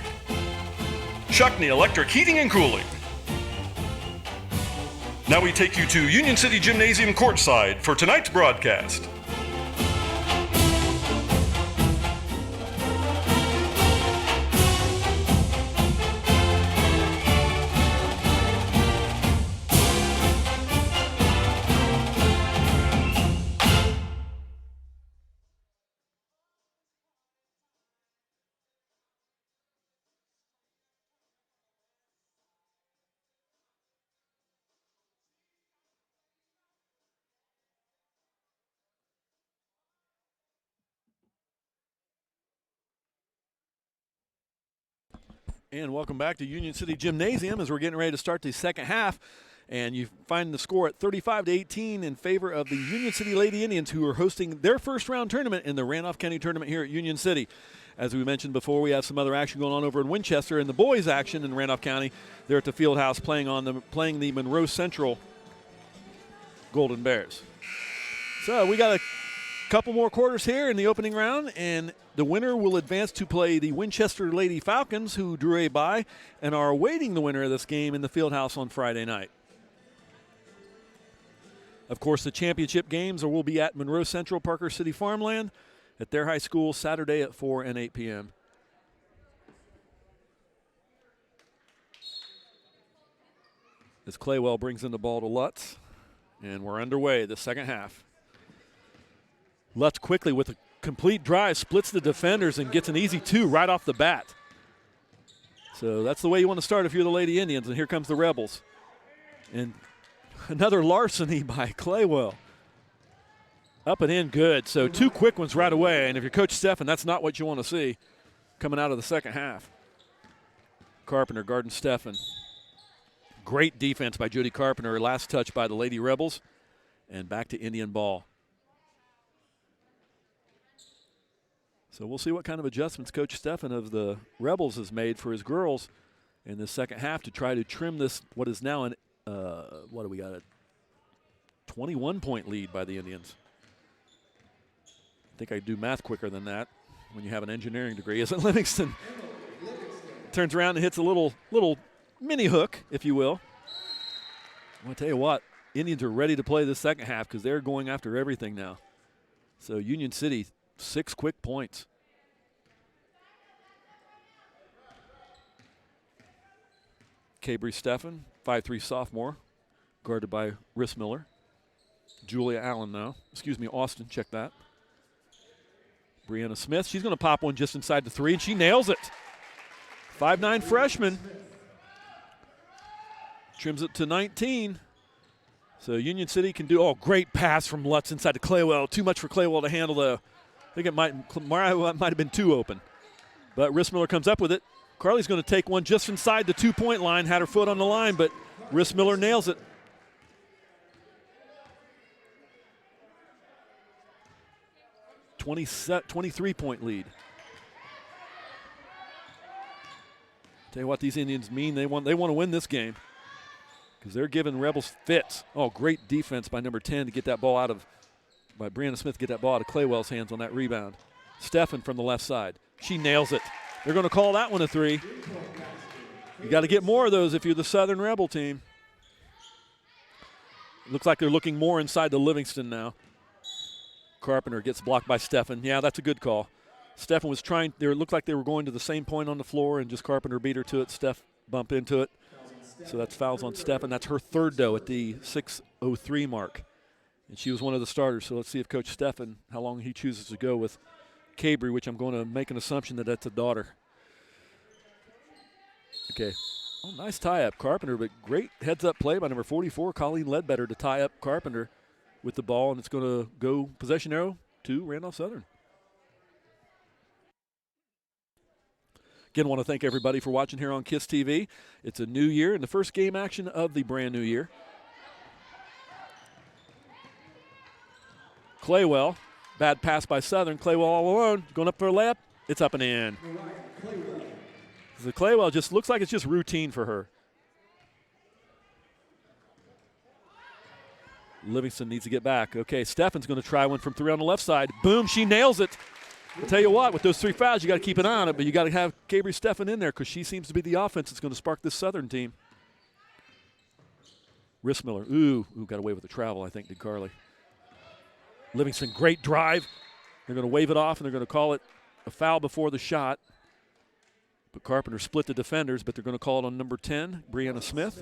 Shuckney Electric Heating and Cooling. Now we take you to Union City Gymnasium courtside for tonight's broadcast. And welcome back to Union City Gymnasium as we're getting ready to start the second half. And you find the score at 35-18 in favor of the Union City Lady Indians, who are hosting their first round tournament in the Randolph County Tournament here at Union City. As we mentioned before, we have some other action going on over in Winchester, and the boys' action in Randolph County. They're at the field house playing the Monroe Central Golden Bears. So we got a couple more quarters here in the opening round, and the winner will advance to play the Winchester Lady Falcons, who drew a bye and are awaiting the winner of this game in the field house on Friday night. Of course, the championship games will be at Monroe Central Parker City Farmland at their high school Saturday at 4 and 8 p.m. As Claywell brings in the ball to Lutz, and we're underway the second half. Lutz quickly with a complete drive, splits the defenders and gets an easy 2 right off the bat. So that's the way you want to start if you're the Lady Indians, and here comes the Rebels. And another larceny by Claywell. Up and in good. So 2 quick ones right away. And if you're Coach Steffen, that's not what you want to see coming out of the second half. Carpenter guarding Steffen. Great defense by Jody Carpenter. Last touch by the Lady Rebels. And back to Indian ball. So we'll see what kind of adjustments Coach Steffen of the Rebels has made for his girls in the second half to try to trim this, what is now an what do we got? A 21-point lead by the Indians. I think I do math quicker than that when you have an engineering degree. Isn't Livingston? Turns around and hits a little mini hook, if you will. I want to tell you what, Indians are ready to play the second half because they're going after everything now. So Union City, 6 quick points. Cabry Steffen, 5'3" sophomore, guarded by Rissmiller. Julia Allen now. Excuse me, Austin, check that. Brianna Smith, she's going to pop one just inside the 3, and she nails it. 5'9" freshman. Trims it to 19. So Union City can do, great pass from Lutz inside to Claywell. Too much for Claywell to handle, though. I think it might have been too open. But Rissmiller comes up with it. Carly's going to take one just inside the 2-point line, had her foot on the line, but Rissmiller nails it. A 23-point lead. Tell you what these Indians mean. They want to win this game because they're giving Rebels fits. Great defense by number 10 to get that ball by Brianna Smith, get that ball out of Claywell's hands on that rebound. Steffen from the left side. She nails it. They're going to call that one a 3. You got to get more of those if you're the Southern Rebel team. It looks like they're looking more inside the Livingston now. Carpenter gets blocked by Steffen. Yeah, that's a good call. Steffen was trying, it looked like they were going to the same point on the floor, and just Carpenter beat her to it. Steph bumped into it. So that's fouls on Steffen. That's her third, though, at the 6:03 mark. And she was one of the starters. So let's see if Coach Steffen, how long he chooses to go with Cabry, which I'm going to make an assumption that that's a daughter. Okay. Nice tie-up, Carpenter, but great heads-up play by number 44, Colleen Ledbetter, to tie up Carpenter with the ball, and it's going to go possession arrow to Randolph Southern. Again, want to thank everybody for watching here on KISS TV. It's a new year and the first game action of the brand new year. Claywell, bad pass by Southern. Claywell all alone, going up for a layup. It's up and in. The Claywell just looks like it's just routine for her. Livingston needs to get back. Okay, Steffen's going to try one from 3 on the left side. Boom, she nails it. I'll tell you what, with those 3 fouls, you got to keep an eye on it, but you got to have Cabry Steffen in there because she seems to be the offense that's going to spark this Southern team. Rissmiller, got away with the travel, I think, did Carly. Livingston, great drive. They're going to wave it off, and they're going to call it a foul before the shot. But Carpenter split the defenders, but they're going to call it on number 10, Brianna Smith.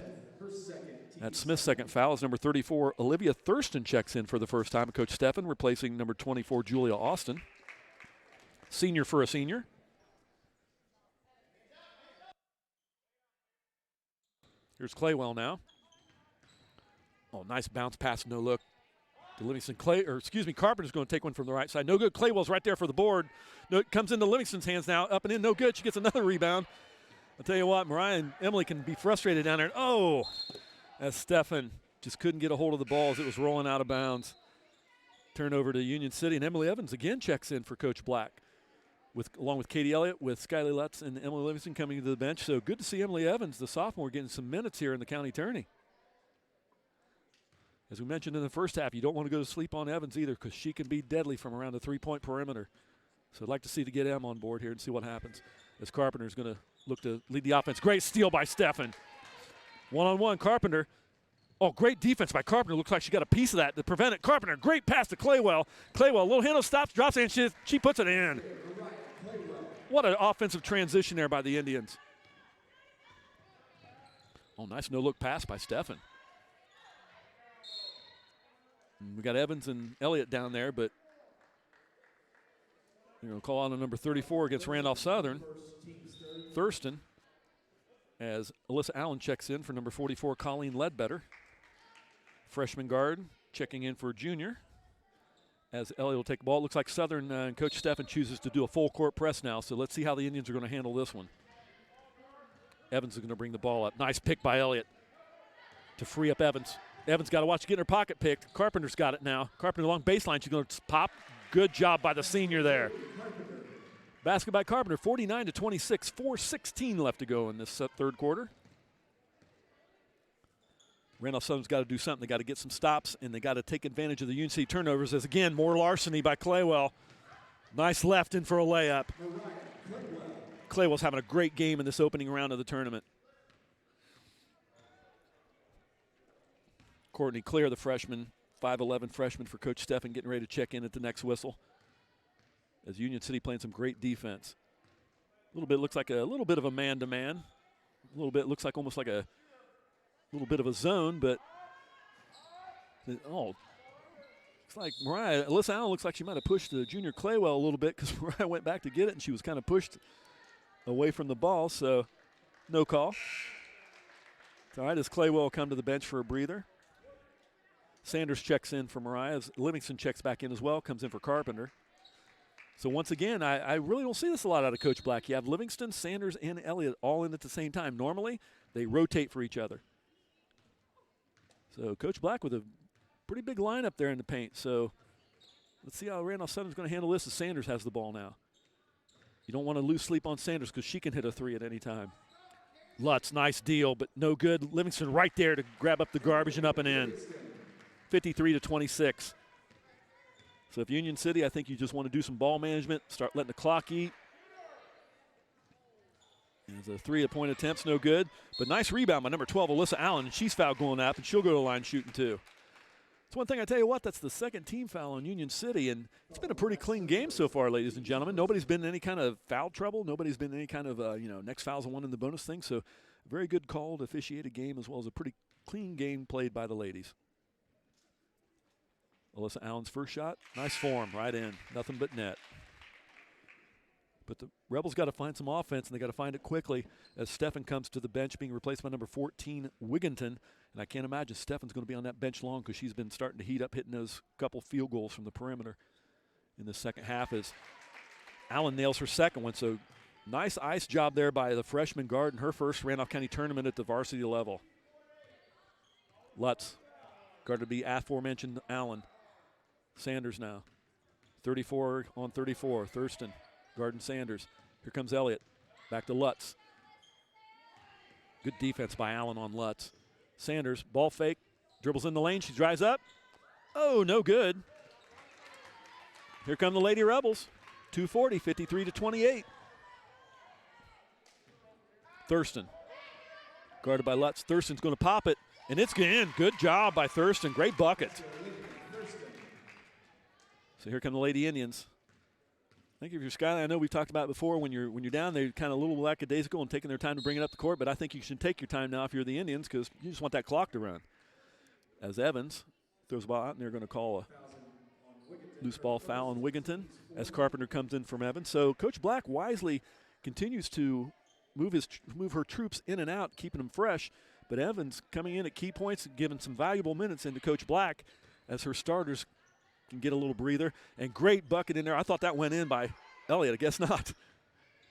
That's Smith's second foul. As number 34, Olivia Thurston checks in for the first time. Coach Steffen replacing number 24, Julia Austin. Senior for a senior. Here's Claywell now. Nice bounce pass, no look. To Livingston. Carpenter's going to take one from the right side. No good. Claywell's right there for the board. No, it comes into Livingston's hands now. Up and in, no good. She gets another rebound. I'll tell you what, Mariah and Emily can be frustrated down there. Oh, as Stefan just couldn't get a hold of the ball as it was rolling out of bounds. Turnover to Union City, and Emily Evans again checks in for Coach Black, along with Katie Elliott, with Skyly Lutz and Emily Livingston coming to the bench. So good to see Emily Evans, the sophomore, getting some minutes here in the county tourney. As we mentioned in the first half, you don't want to go to sleep on Evans either because she can be deadly from around the three-point perimeter. So I'd like to see to get Em on board here and see what happens as Carpenter's going to look to lead the offense. Great steal by Stefan. One-on-one, Carpenter. Oh, great defense by Carpenter. Looks like she got a piece of that to prevent it. Carpenter, great pass to Claywell. Claywell, little handle, stops, drops it, and she puts it in. What an offensive transition there by the Indians. Oh, nice no-look pass by Stefan. And we got Evans and Elliott down there, but you're going to call on a number 34 against Randolph Southern. Thurston, as Alyssa Allen checks in for number 44, Colleen Ledbetter. Freshman guard checking in for junior. As Elliott will take the ball. It looks like Southern and Coach Stefan chooses to do a full court press now, so let's see how the Indians are going to handle this one. Evans is going to bring the ball up. Nice pick by Elliott to free up Evans. Evans got to watch getting her pocket picked. Carpenter's got it now. Carpenter along baseline. She's going to pop. Good job by the senior there. Basket by Carpenter, 49-26. 4:16 left to go in this third quarter. Randolph Southern's got to do something. They got to get some stops, and they got to take advantage of the Union City turnovers. As again, more larceny by Claywell. Nice left in for a layup. Claywell's having a great game in this opening round of the tournament. Courtney Clear, the freshman, 5'11 freshman for Coach Stefan, getting ready to check in at the next whistle. As Union City playing some great defense. A little bit looks like a little bit of a man-to-man. A little bit looks like almost like a little bit of a zone, but looks like Alyssa Allen looks like she might have pushed the junior Claywell a little bit because Mariah went back to get it and she was kind of pushed away from the ball, so no call. It's all right as Claywell will come to the bench for a breather. Sanders checks in for Mariah as Livingston checks back in as well, comes in for Carpenter. So once again, I really don't see this a lot out of Coach Black. You have Livingston, Sanders, and Elliott all in at the same time. Normally, they rotate for each other. So Coach Black with a pretty big lineup there in the paint. So let's see how Randolph Southern's going to handle this as Sanders has the ball now. You don't want to lose sleep on Sanders because she can hit a three at any time. Lutz, nice deal, but no good. Livingston right there to grab up the garbage and up and in. 53-26. So if Union City, I think you just want to do some ball management, start letting the clock eat. As a three-point attempt's no good, but nice rebound by number 12, Alyssa Allen. She's fouled going up, and she'll go to the line shooting too. It's one thing I tell you what, that's the second team foul on Union City, and it's been a pretty clean game so far, ladies and gentlemen. Nobody's been in any kind of foul trouble. Nobody's been in any kind of, next foul's the one in the bonus thing. So very good call to officiate a game as well as a pretty clean game played by the ladies. Alyssa Allen's first shot, nice form, right in, nothing but net. But the Rebels got to find some offense, and they got to find it quickly as Stefan comes to the bench, being replaced by number 14, Wigginton. And I can't imagine Stefan's going to be on that bench long because she's been starting to heat up, hitting those couple field goals from the perimeter in the second half as Allen nails her second one. So nice ice job there by the freshman guard in her first Randolph County tournament at the varsity level. Lutz, guard to be aforementioned Allen. Sanders now, 34 on 34, Thurston. Garden Sanders. Here comes Elliott. Back to Lutz. Good defense by Allen on Lutz. Sanders, ball fake, dribbles in the lane. She drives up. Oh, no good. Here come the Lady Rebels. 2:40, 53-28. Thurston. Guarded by Lutz. Thurston's going to pop it, and it's in. Good job by Thurston. Great bucket. So here come the Lady Indians. I think if you're Skyline, I know we've talked about it before, when you're down, they're kind of a little lackadaisical and taking their time to bring it up the court, but I think you should take your time now if you're the Indians because you just want that clock to run. As Evans throws the ball out, and they're going to call a loose ball foul on Wigginton as Carpenter comes in from Evans. So Coach Black wisely continues to move her troops in and out, keeping them fresh, but Evans coming in at key points and giving some valuable minutes into Coach Black as her starters can get a little breather. And great bucket in there. I thought that went in by Elliott. I guess not.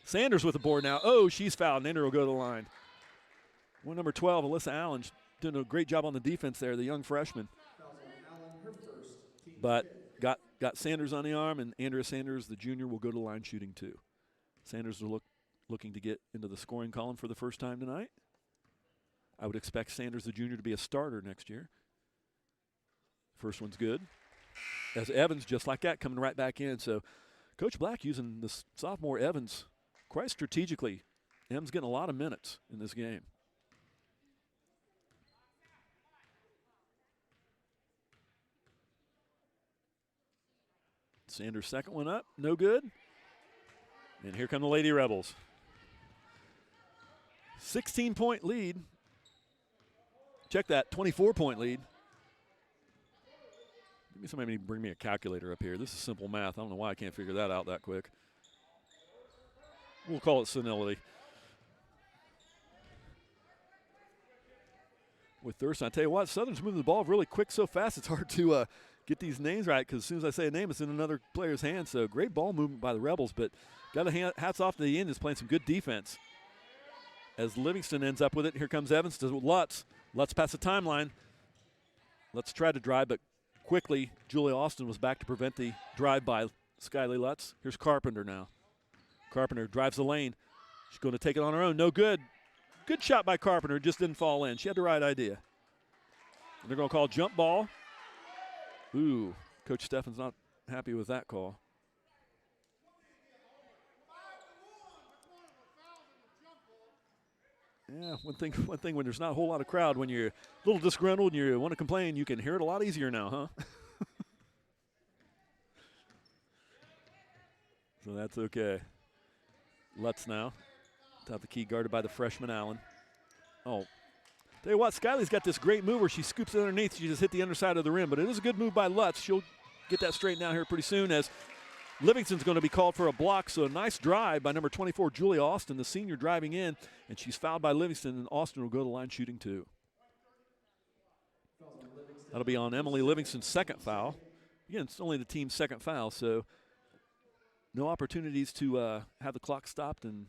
Sanders with the board now. Oh, she's fouled, and Ender will go to the line. One number 12, Alyssa Allen, doing a great job on the defense there, the young freshman. But got Sanders on the arm, and Andrea Sanders, the junior, will go to the line shooting 2. Sanders will looking to get into the scoring column for the first time tonight. I would expect Sanders, the junior, to be a starter next year. First one's good. As Evans, just like that, coming right back in. So Coach Black using this sophomore Evans quite strategically. Em's getting a lot of minutes in this game. Sanders' second one up, no good. And here come the Lady Rebels. 16-point lead. Check that, 24-point lead. Somebody bring me a calculator up here. This is simple math. I don't know why I can't figure that out that quick. We'll call it senility. With Thurston, I tell you what, Southern's moving the ball really quick so fast it's hard to get these names right, because as soon as I say a name, it's in another player's hand. So great ball movement by the Rebels, but got to hats off to the Indians playing some good defense. As Livingston ends up with it, here comes Evans to Lutz. Lutz past the timeline. Lutz tried to drive, but quickly Julia Austin was back to prevent the drive by Skyly Lutz. Here's Carpenter now. Carpenter drives the lane. She's going to take it on her own. No good. Good shot by Carpenter. Just didn't fall in. She had the right idea. And they're going to call jump ball. Ooh, Coach Steffen's not happy with that call. Yeah, one thing when there's not a whole lot of crowd, when you're a little disgruntled and you want to complain, you can hear it a lot easier now, huh? So that's okay. Lutz now. Top the key, guarded by the freshman Allen. Oh, tell you what, Skyly's got this great move where she scoops it underneath. She just hit the underside of the rim, but it is a good move by Lutz. She'll get that straightened out here pretty soon, as Livingston's going to be called for a block. So a nice drive by number 24, Julia Austin, the senior, driving in, and she's fouled by Livingston, and Austin will go to the line shooting 2. That'll be on Emily Livingston's second foul. Again, it's only the team's second foul, so no opportunities to have the clock stopped and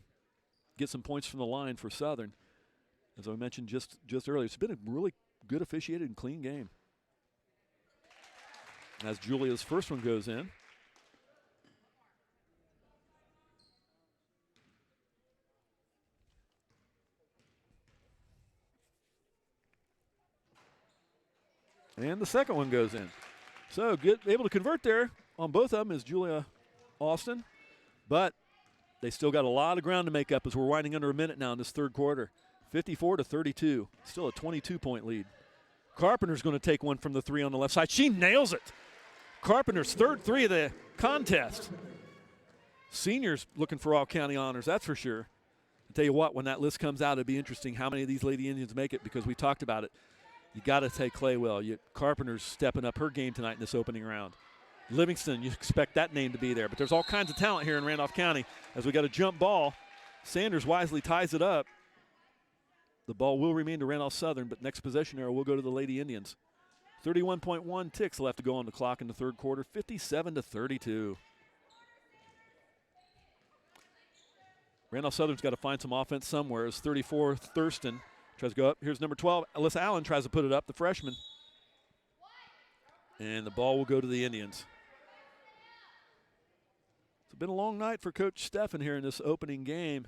get some points from the line for Southern. As I mentioned just earlier, it's been a really good officiated and clean game. As Julia's first one goes in. And the second one goes in. So able to convert there on both of them is Julia Austin. But they still got a lot of ground to make up as we're winding under a minute now in this third quarter. 54-32. Still a 22-point lead. Carpenter's going to take one from the 3 on the left side. She nails it. Carpenter's third 3 of the contest. Seniors looking for all county honors, that's for sure. I'll tell you what, when that list comes out, it'll be interesting how many of these Lady Indians make it, because we talked about it. You got to take Claywell. Carpenter's stepping up her game tonight in this opening round. Livingston, you expect that name to be there, but there's all kinds of talent here in Randolph County. As we got a jump ball, Sanders wisely ties it up. The ball will remain to Randolph Southern, but next possession arrow will go to the Lady Indians. 31.1 ticks left to go on the clock in the third quarter, 57-32. Randolph Southern's got to find some offense somewhere. As 34, Thurston tries to go up. Here's number 12, Alyssa Allen tries to put it up, the freshman. And the ball will go to the Indians. It's been a long night for Coach Steffen here in this opening game.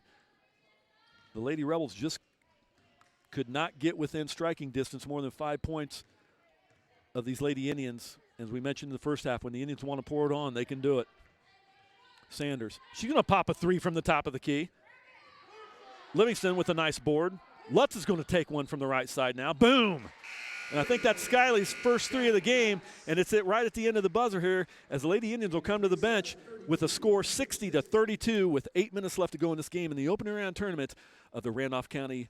The Lady Rebels just could not get within striking distance more than 5 points of these Lady Indians. As we mentioned in the first half, when the Indians want to pour it on, they can do it. Sanders, she's going to pop a 3 from the top of the key. Livingston with a nice board. Lutz is going to take one from the right side now. Boom! And I think that's Skyly's first 3 of the game, and it's right at the end of the buzzer here, as the Lady Indians will come to the bench with a score 60-32 with 8 minutes left to go in this game in the opening round tournament of the Randolph County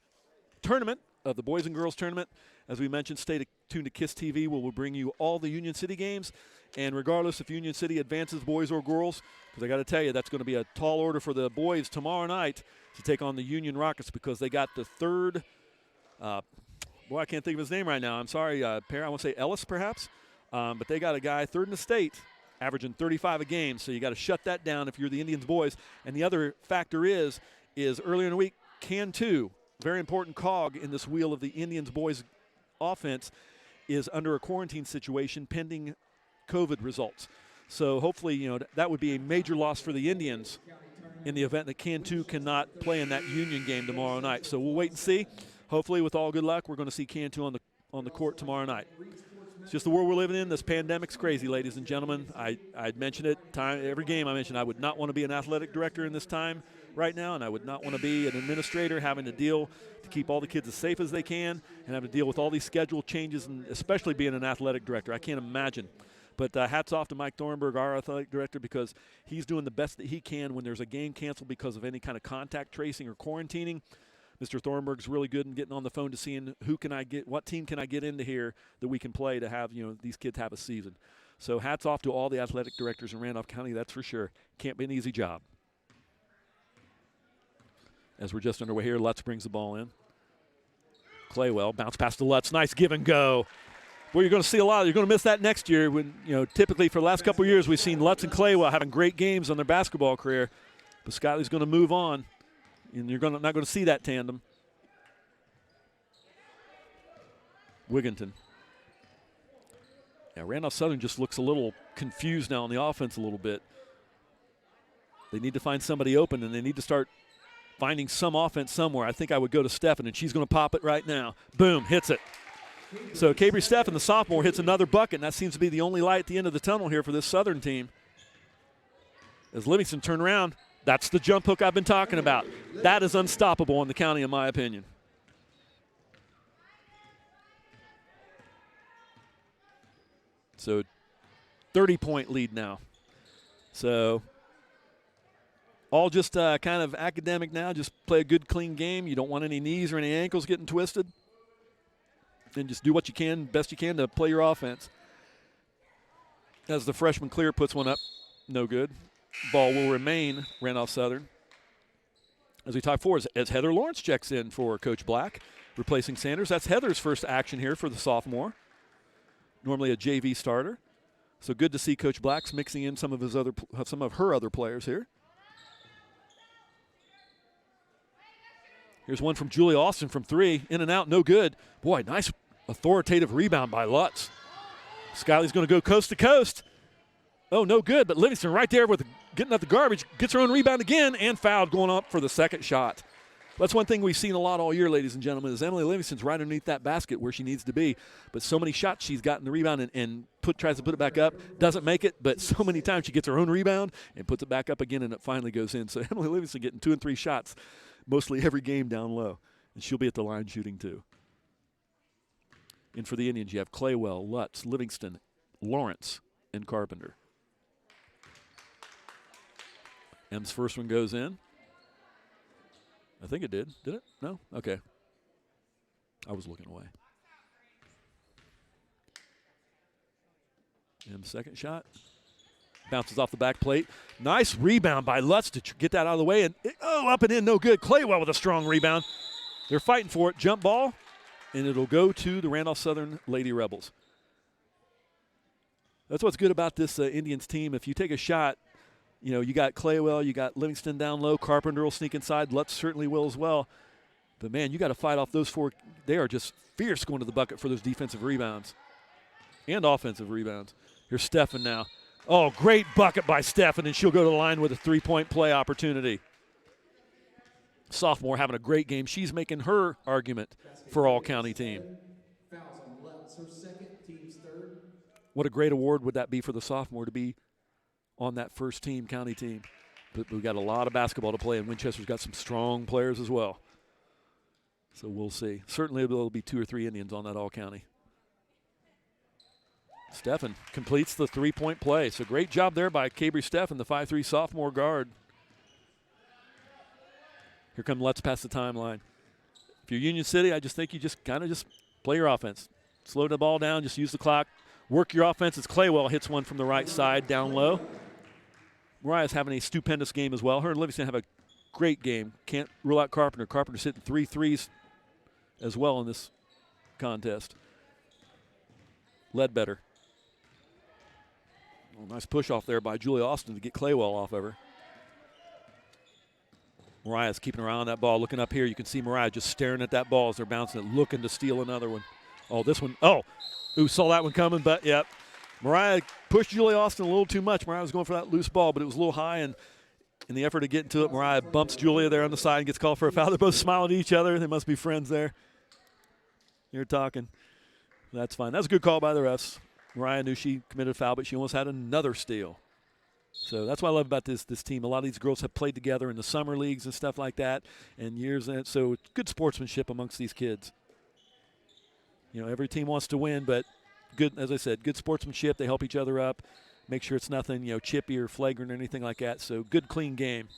Tournament of the Boys and Girls Tournament. As we mentioned, stay tuned to KISS TV, where we'll bring you all the Union City games, and regardless if Union City advances boys or girls, because I got to tell you, that's going to be a tall order for the boys tomorrow night to take on the Union Rockets, because they got the third boy, I can't think of his name right now. I'm sorry, I want to say Ellis perhaps. But they got a guy third in the state averaging 35 a game, so you got to shut that down if you're the Indians boys. And the other factor is earlier in the week, K.I.S., very important cog in this wheel of the Indians boys offense, is under a quarantine situation pending COVID results. So hopefully, that would be a major loss for the Indians in the event that K.I.S. cannot play in that Union game tomorrow night. So we'll wait and see. Hopefully, with all good luck, we're going to see K.I.S. on the court tomorrow night. It's just the world we're living in. This pandemic's crazy, ladies and gentlemen. I'd mentioned it every game I mentioned. I would not want to be an athletic director in this time right now, and I would not want to be an administrator having to deal to keep all the kids as safe as they can and have to deal with all these schedule changes, and especially being an athletic director. I can't imagine. But hats off to Mike Thornburg, our athletic director, because he's doing the best that he can when there's a game canceled because of any kind of contact tracing or quarantining. Mr. Thornburg's really good in getting on the phone to seeing what team can I get into here that we can play to have these kids have a season. So hats off to all the athletic directors in Randolph County, that's for sure. Can't be an easy job. As we're just underway here, Lutz brings the ball in. Claywell, bounce past to Lutz, nice give and go. Well, you're going to see a lot. You're going to miss that next year when, typically for the last couple of years we've seen Lutz and Claywell having great games on their basketball career. But Scotty's going to move on, and you're not going to see that tandem. Wigginton. Yeah, Randolph Southern just looks a little confused now on the offense a little bit. They need to find somebody open, and they need to start finding some offense somewhere. I think I would go to Stephan, and she's going to pop it right now. Boom, hits it. So Cabry Stephan, the sophomore, hits another bucket, and that seems to be the only light at the end of the tunnel here for this Southern team. As Livingston turn around, that's the jump hook I've been talking about. That is unstoppable in the county, in my opinion. So 30-point lead now. So all just kind of academic now. Just play a good, clean game. You don't want any knees or any ankles getting twisted. And just do what you can, best you can, to play your offense. As the freshman Clear puts one up, no good. Ball will remain Randolph Southern. As we talk forward, as Heather Lawrence checks in for Coach Black, replacing Sanders. That's Heather's first action here for the sophomore. Normally a JV starter. So good to see Coach Black's mixing in some of her other players here. Here's one from Julia Austin from three. In and out, no good. Boy, nice authoritative rebound by Lutz. Skyly's going to go coast to coast. Oh, no good, but Livingston right there with getting up the garbage, gets her own rebound again, and fouled going up for the second shot. That's one thing we've seen a lot all year, ladies and gentlemen, is Emily Livingston's right underneath that basket where she needs to be. But so many shots she's gotten the rebound and tries to put it back up, doesn't make it, but so many times she gets her own rebound and puts it back up again, and it finally goes in. So Emily Livingston getting 2 and 3 shots mostly every game down low. And she'll be at the line shooting too. And for the Indians, you have Claywell, Lutz, Livingston, Lawrence, and Carpenter. M's first one goes in. I think it did. Did it? No? Okay. I was looking away. M's second shot. Bounces off the back plate. Nice rebound by Lutz to get that out of the way. And up and in, no good. Claywell with a strong rebound. They're fighting for it. Jump ball. And it'll go to the Randolph Southern Lady Rebels. That's what's good about this Indians team. If you take a shot, you got Claywell, you got Livingston down low. Carpenter will sneak inside. Lutz certainly will as well. But, man, you got to fight off those four. They are just fierce going to the bucket for those defensive rebounds and offensive rebounds. Here's Stephan now. Oh, great bucket by Stephan, and she'll go to the line with a three-point play opportunity. Sophomore having a great game. She's making her argument for all-county team. What a great award would that be for the sophomore to be on that first team, county team. But we've got a lot of basketball to play, and Winchester's got some strong players as well. So we'll see. Certainly there'll be 2 or 3 Indians on that all-county. Stephan completes the three-point play. So great job there by Cabry Stephan, the 5'3" sophomore guard. Here come Lutz past the timeline. If you're Union City, I just think you just kind of just play your offense. Slow the ball down, just use the clock. Work your offense as Claywell hits one from the right side down low. Mariah's having a stupendous game as well. Her and Livingston have a great game. Can't rule out Carpenter. Carpenter's hitting 3 threes as well in this contest. Ledbetter. Oh, nice push off there by Julia Austin to get Claywell off of her. Mariah's keeping her eye on that ball, looking up here. You can see Mariah just staring at that ball as they're bouncing it, looking to steal another one. Oh, this one. Oh, ooh, saw that one coming, but yep. Mariah pushed Julia Austin a little too much. Mariah was going for that loose ball, but it was a little high, and in the effort to get into it, Mariah bumps Julia there on the side and gets called for a foul. They're both smiling at each other. They must be friends there. You're talking. That's fine. That's a good call by the refs. Mariah knew she committed a foul, but she almost had another steal. So that's what I love about this team. A lot of these girls have played together in the summer leagues and stuff like that, and years in it. So it's good sportsmanship amongst these kids. You know, every team wants to win, but good, as I said, good sportsmanship. They help each other up, make sure it's nothing, you know, chippy or flagrant or anything like that. So good, clean game.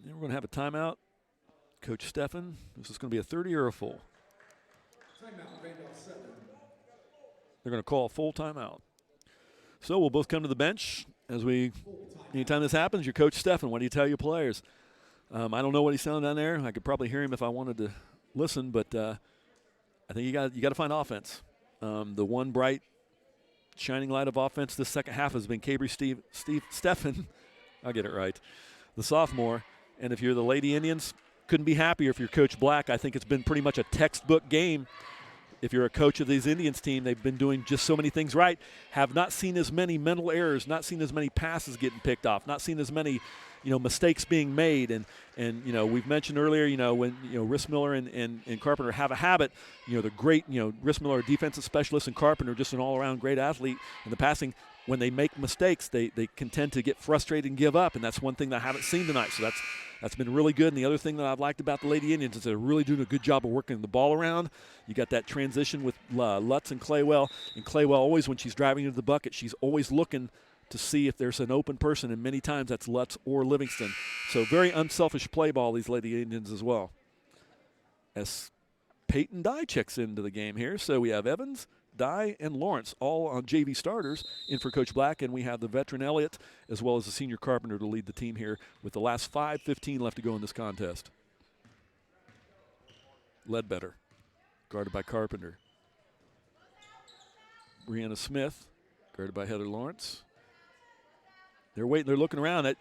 Then we're going to have a timeout. Coach Steffen, this is going to be a 30 or a full? Timeout, Randolph 7. They're going to call a full timeout. So we'll both come to the bench anytime this happens. Your Coach Steffen, what do you tell your players? I don't know what he's saying down there. I could probably hear him if I wanted to listen, but I think you got to find offense. The one bright, shining light of offense this second half has been Cabry Steffen. I'll get it right. The sophomore. And if you're the Lady Indians, couldn't be happier if you're Coach Black. I think it's been pretty much a textbook game. If you're a coach of these Indians team, they've been doing just so many things right. Have not seen as many mental errors, not seen as many passes getting picked off, not seen as many, you know, mistakes being made. And you know, we've mentioned earlier, you know, when, you know, Rissmiller and Carpenter have a habit, you know, they're great, you know, Rissmiller, defensive specialist, and Carpenter just an all-around great athlete in the passing. When they make mistakes, they can tend to get frustrated and give up, and that's one thing that I haven't seen tonight. So that's been really good. And the other thing that I've liked about the Lady Indians is they're really doing a good job of working the ball around. You got that transition with Lutz and Claywell. And Claywell always, when she's driving into the bucket, she's always looking to see if there's an open person, and many times that's Lutz or Livingston. So very unselfish play ball, these Lady Indians as well. As Peyton Dye checks into the game here. So we have Evans, Dye, and Lawrence all on JV starters in for Coach Black, and we have the veteran Elliott as well as the senior Carpenter to lead the team here with the last 5:15 left to go in this contest. Ledbetter, guarded by Carpenter. Brianna Smith, guarded by Heather Lawrence. They're waiting, they're looking around.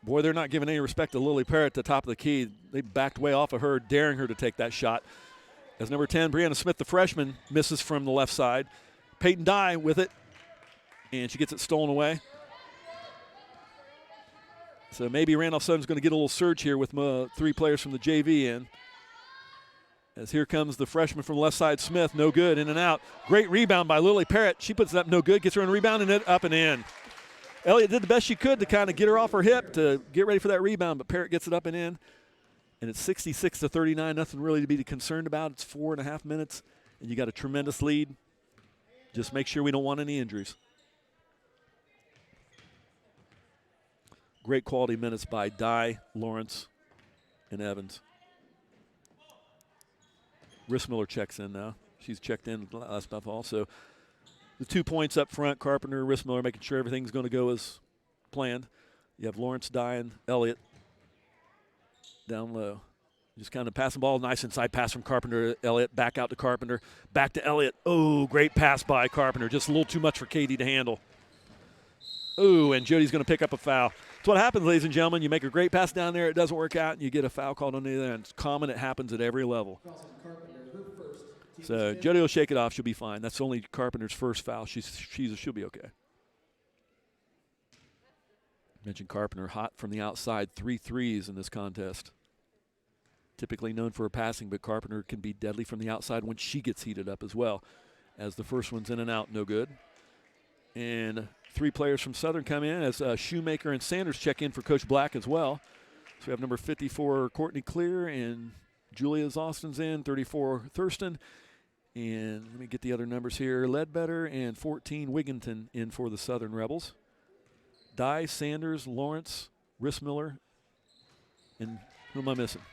Boy, they're not giving any respect to Lily Parrott at the top of the key. They backed way off of her, daring her to take that shot. As number 10, Brianna Smith, the freshman, misses from the left side. Peyton Dye with it, and she gets it stolen away. So maybe Randolph Southern's going to get a little surge here with 3 players from the JV in. As here comes the freshman from the left side, Smith, no good, in and out. Great rebound by Lily Parrott. She puts it up, no good, gets her on a rebound, and it up and in. Elliott did the best she could to kind of get her off her hip to get ready for that rebound, but Parrott gets it up and in. And it's 66-39, nothing really to be concerned about. It's 4.5 minutes, and you got a tremendous lead. Just make sure we don't want any injuries. Great quality minutes by Dye, Lawrence, and Evans. Rissmiller checks in now. She's checked in last stuff also. The 2 points up front, Carpenter, Rissmiller, making sure everything's going to go as planned. You have Lawrence, Dye, and Elliott down low. Just kind of passing the ball. Nice inside pass from Carpenter to Elliott. Back out to Carpenter. Back to Elliott. Oh, great pass by Carpenter. Just a little too much for Katie to handle. Oh, and Jody's going to pick up a foul. That's what happens, ladies and gentlemen. You make a great pass down there. It doesn't work out, and you get a foul called on the other end. It's common. It happens at every level. So Jody will shake it off. She'll be fine. That's only Carpenter's first foul. She'll be okay. Mentioned Carpenter hot from the outside, 3 threes in this contest. Typically known for her passing, but Carpenter can be deadly from the outside when she gets heated up as well. As the first one's in and out, no good. And 3 players from Southern come in as Shoemaker and Sanders check in for Coach Black as well. So we have number 54, Courtney Clear, and Julia Austin's in, 34, Thurston. And let me get the other numbers here. Ledbetter and 14, Wigginton in for the Southern Rebels. Dye, Sanders, Lawrence, Rissmiller, and who am I missing?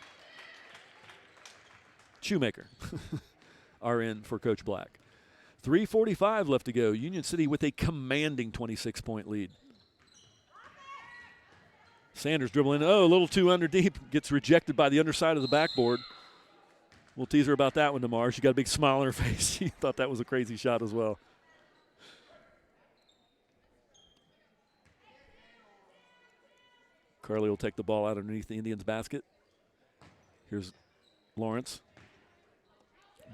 Shoemaker are in for Coach Black. 3:45 left to go. Union City with a commanding 26-point lead. Sanders dribbling. Oh, a little too under deep. Gets rejected by the underside of the backboard. We'll tease her about that one tomorrow. She got a big smile on her face. She thought that was a crazy shot as well. Carly will take the ball out underneath the Indians' basket. Here's Lawrence.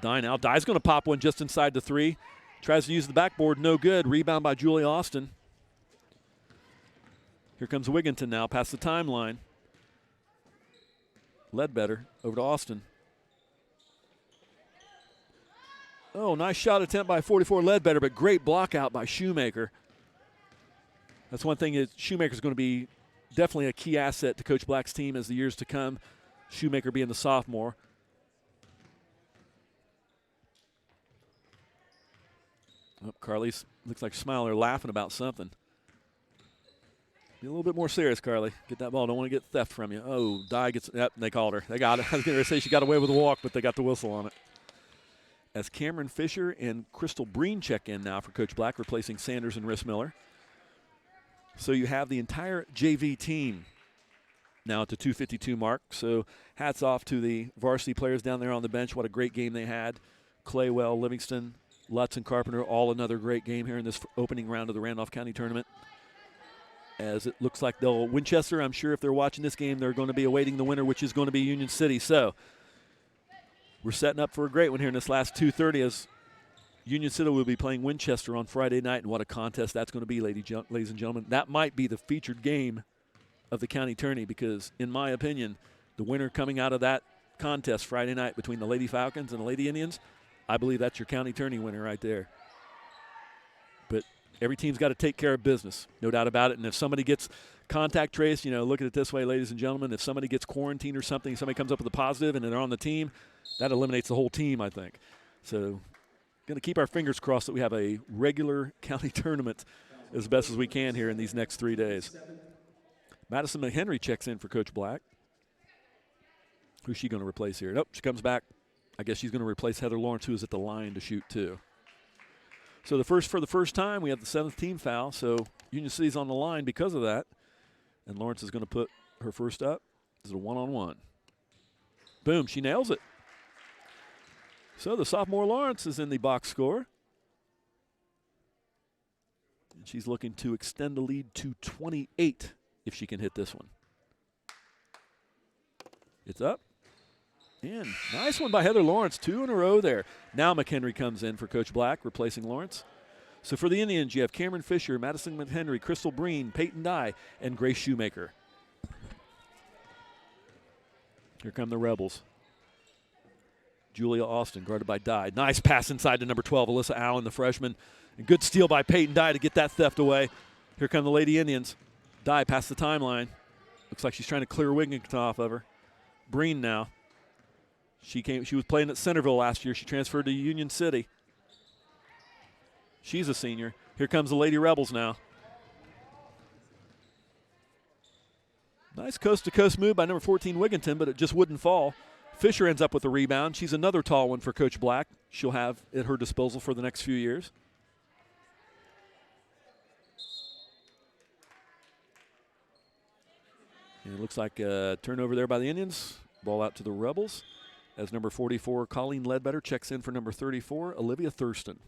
Dye now. Dye's going to pop one just inside the 3. Tries to use the backboard. No good. Rebound by Julia Austin. Here comes Wigginton now past the timeline. Ledbetter over to Austin. Oh, nice shot attempt by 44 Ledbetter, but great block out by Shoemaker. That's one thing is Shoemaker's going to be definitely a key asset to Coach Black's team as the years to come. Shoemaker being the sophomore. Oh, Carly's looks like smiling or laughing about something. Be a little bit more serious, Carly. Get that ball. Don't want to get theft from you. Oh, Dye gets. Yep, they called her. They got it. I was going to say she got away with a walk, but they got the whistle on it. As Cameron Fisher and Crystal Breen check in now for Coach Black, replacing Sanders and Riss Miller. So you have the entire JV team now at the 2:52 mark. So hats off to the varsity players down there on the bench. What a great game they had. Claywell, Livingston, Lutz, and Carpenter, all another great game here in this opening round of the Randolph County Tournament. As it looks like they'll Winchester, I'm sure if they're watching this game, they're going to be awaiting the winner, which is going to be Union City. So we're setting up for a great one here in this last 2:30 as Union City will be playing Winchester on Friday night, and what a contest that's going to be, ladies and gentlemen. That might be the featured game of the county tourney because, in my opinion, the winner coming out of that contest Friday night between the Lady Falcons and the Lady Indians, I believe that's your county tourney winner right there. But every team's got to take care of business, no doubt about it. And if somebody gets contact traced, look at it this way, ladies and gentlemen, if somebody gets quarantined or something, somebody comes up with a positive and they're on the team, that eliminates the whole team, I think. So going to keep our fingers crossed that we have a regular county tournament as best as we can here in these next 3 days. Madison McHenry checks in for Coach Black. Who's she going to replace here? Nope, she comes back. I guess she's going to replace Heather Lawrence, who is at the line to shoot too. So for the first time, we have the 7th team foul. So Union City's on the line because of that. And Lawrence is going to put her first up. This is a one-on-one. Boom, she nails it. So the sophomore Lawrence is in the box score. And she's looking to extend the lead to 28 if she can hit this one. It's up. And nice one by Heather Lawrence, 2 in a row there. Now McHenry comes in for Coach Black, replacing Lawrence. So for the Indians, you have Cameron Fisher, Madison McHenry, Crystal Breen, Peyton Dye, and Grace Shoemaker. Here come the Rebels. Julia Austin, guarded by Dye. Nice pass inside to number 12, Alyssa Allen, the freshman. And good steal by Peyton Dye to get that theft away. Here come the Lady Indians. Dye past the timeline. Looks like she's trying to clear Wigginton off of her. Breen now. She was playing at Centerville last year. She transferred to Union City. She's a senior. Here comes the Lady Rebels now. Nice coast-to-coast move by number 14, Wigginton, but it just wouldn't fall. Fisher ends up with a rebound. She's another tall one for Coach Black. She'll have at her disposal for the next few years. And it looks like a turnover there by the Indians. Ball out to the Rebels as number 44, Colleen Ledbetter, checks in for number 34, Olivia Thurston.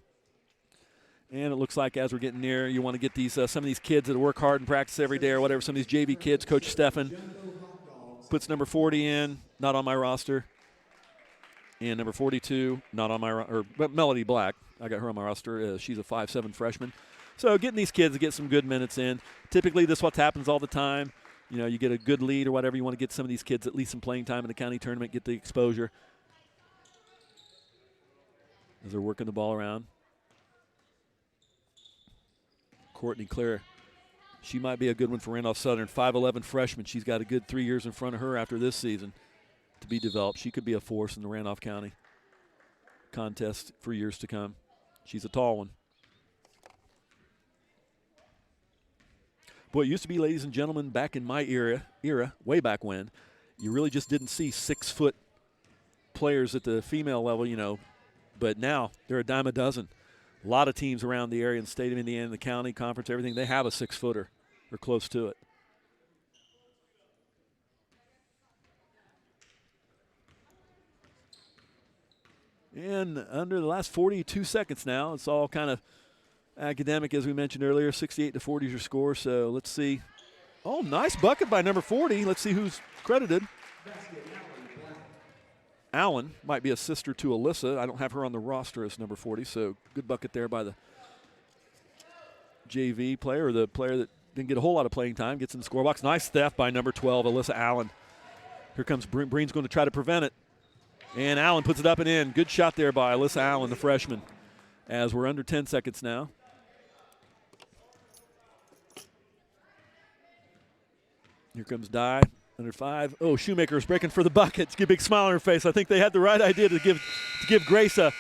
And it looks like as we're getting near, you want to get these some of these kids that work hard and practice every day or whatever, some of these JV kids. Coach Steffen puts number 40 in, not on my roster. And number 42, not on my but Melody Black, I got her on my roster. She's a 5'7" freshman. So getting these kids to get some good minutes in. Typically this what happens all the time. You get a good lead or whatever. You want to get some of these kids at least some playing time in the county tournament, get the exposure. As they're working the ball around. Courtney Clare, she might be a good one for Randolph Southern. 5'11" freshman. She's got a good 3 years in front of her after this season to be developed. She could be a force in the Randolph County contest for years to come. She's a tall one. Boy, it used to be, ladies and gentlemen, back in my era, way back when, you really just didn't see 6-foot players at the female level, but now they're a dime a dozen. A lot of teams around the area in the state of Indiana, the county, conference, everything, they have a 6-footer or close to it. And under the last 42 seconds now, it's all kind of academic, as we mentioned earlier. 68-40 is your score, so let's see Oh, nice bucket by number 40. Let's see who's credited. Allen might be a sister to Alyssa. I don't have her on the roster as number 40, so good bucket there by the JV player, or the player that didn't get a whole lot of playing time, gets in the score box. Nice theft by number 12, Alyssa Allen. Here comes Breen's going to try to prevent it. And Allen puts it up and in. Good shot there by Alyssa Allen, the freshman, as we're under 10 seconds now. Here comes Dye, under 5. Oh, Shoemaker's breaking for the bucket. Get a big smile on her face. I think they had the right idea to give Grace a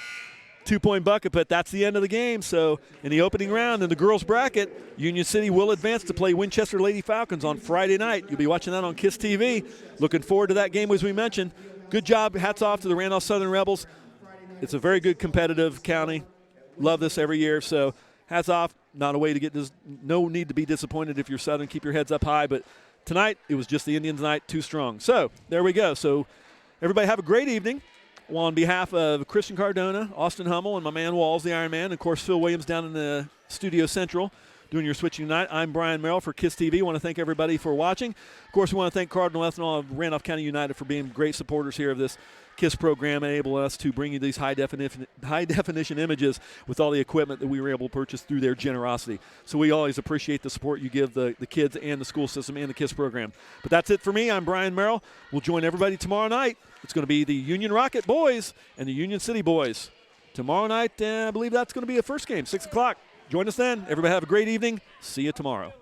2-point bucket, but that's the end of the game. So in the opening round in the girls bracket, Union City will advance to play Winchester Lady Falcons on Friday night. You'll be watching that on KISS TV. Looking forward to that game, as we mentioned. Good job. Hats off to the Randolph Southern Rebels. It's a very good competitive county. Love this every year. So hats off. Not a way to get this. No need to be disappointed if you're Southern. Keep your heads up high. But tonight, it was just the Indians' night, too strong. So there we go. So everybody have a great evening. Well, on behalf of Christian Cardona, Austin Hummel, and my man Walls, the Iron Man, and of course Phil Williams down in the Studio Central doing your switching tonight. I'm Brian Merrill for KISS TV. I want to thank everybody for watching. Of course, we want to thank Cardinal Ethanol of Randolph County United for being great supporters here of this KISS program and enable us to bring you these high definition images with all the equipment that we were able to purchase through their generosity. So we always appreciate the support you give the kids and the school system and the KISS program. But that's it for me. I'm Brian Merrill. We'll join everybody tomorrow night. It's going to be the Union Rocket boys and the Union City boys. Tomorrow night, I believe that's going to be a first game, 6 o'clock. Join us then. Everybody have a great evening. See you tomorrow.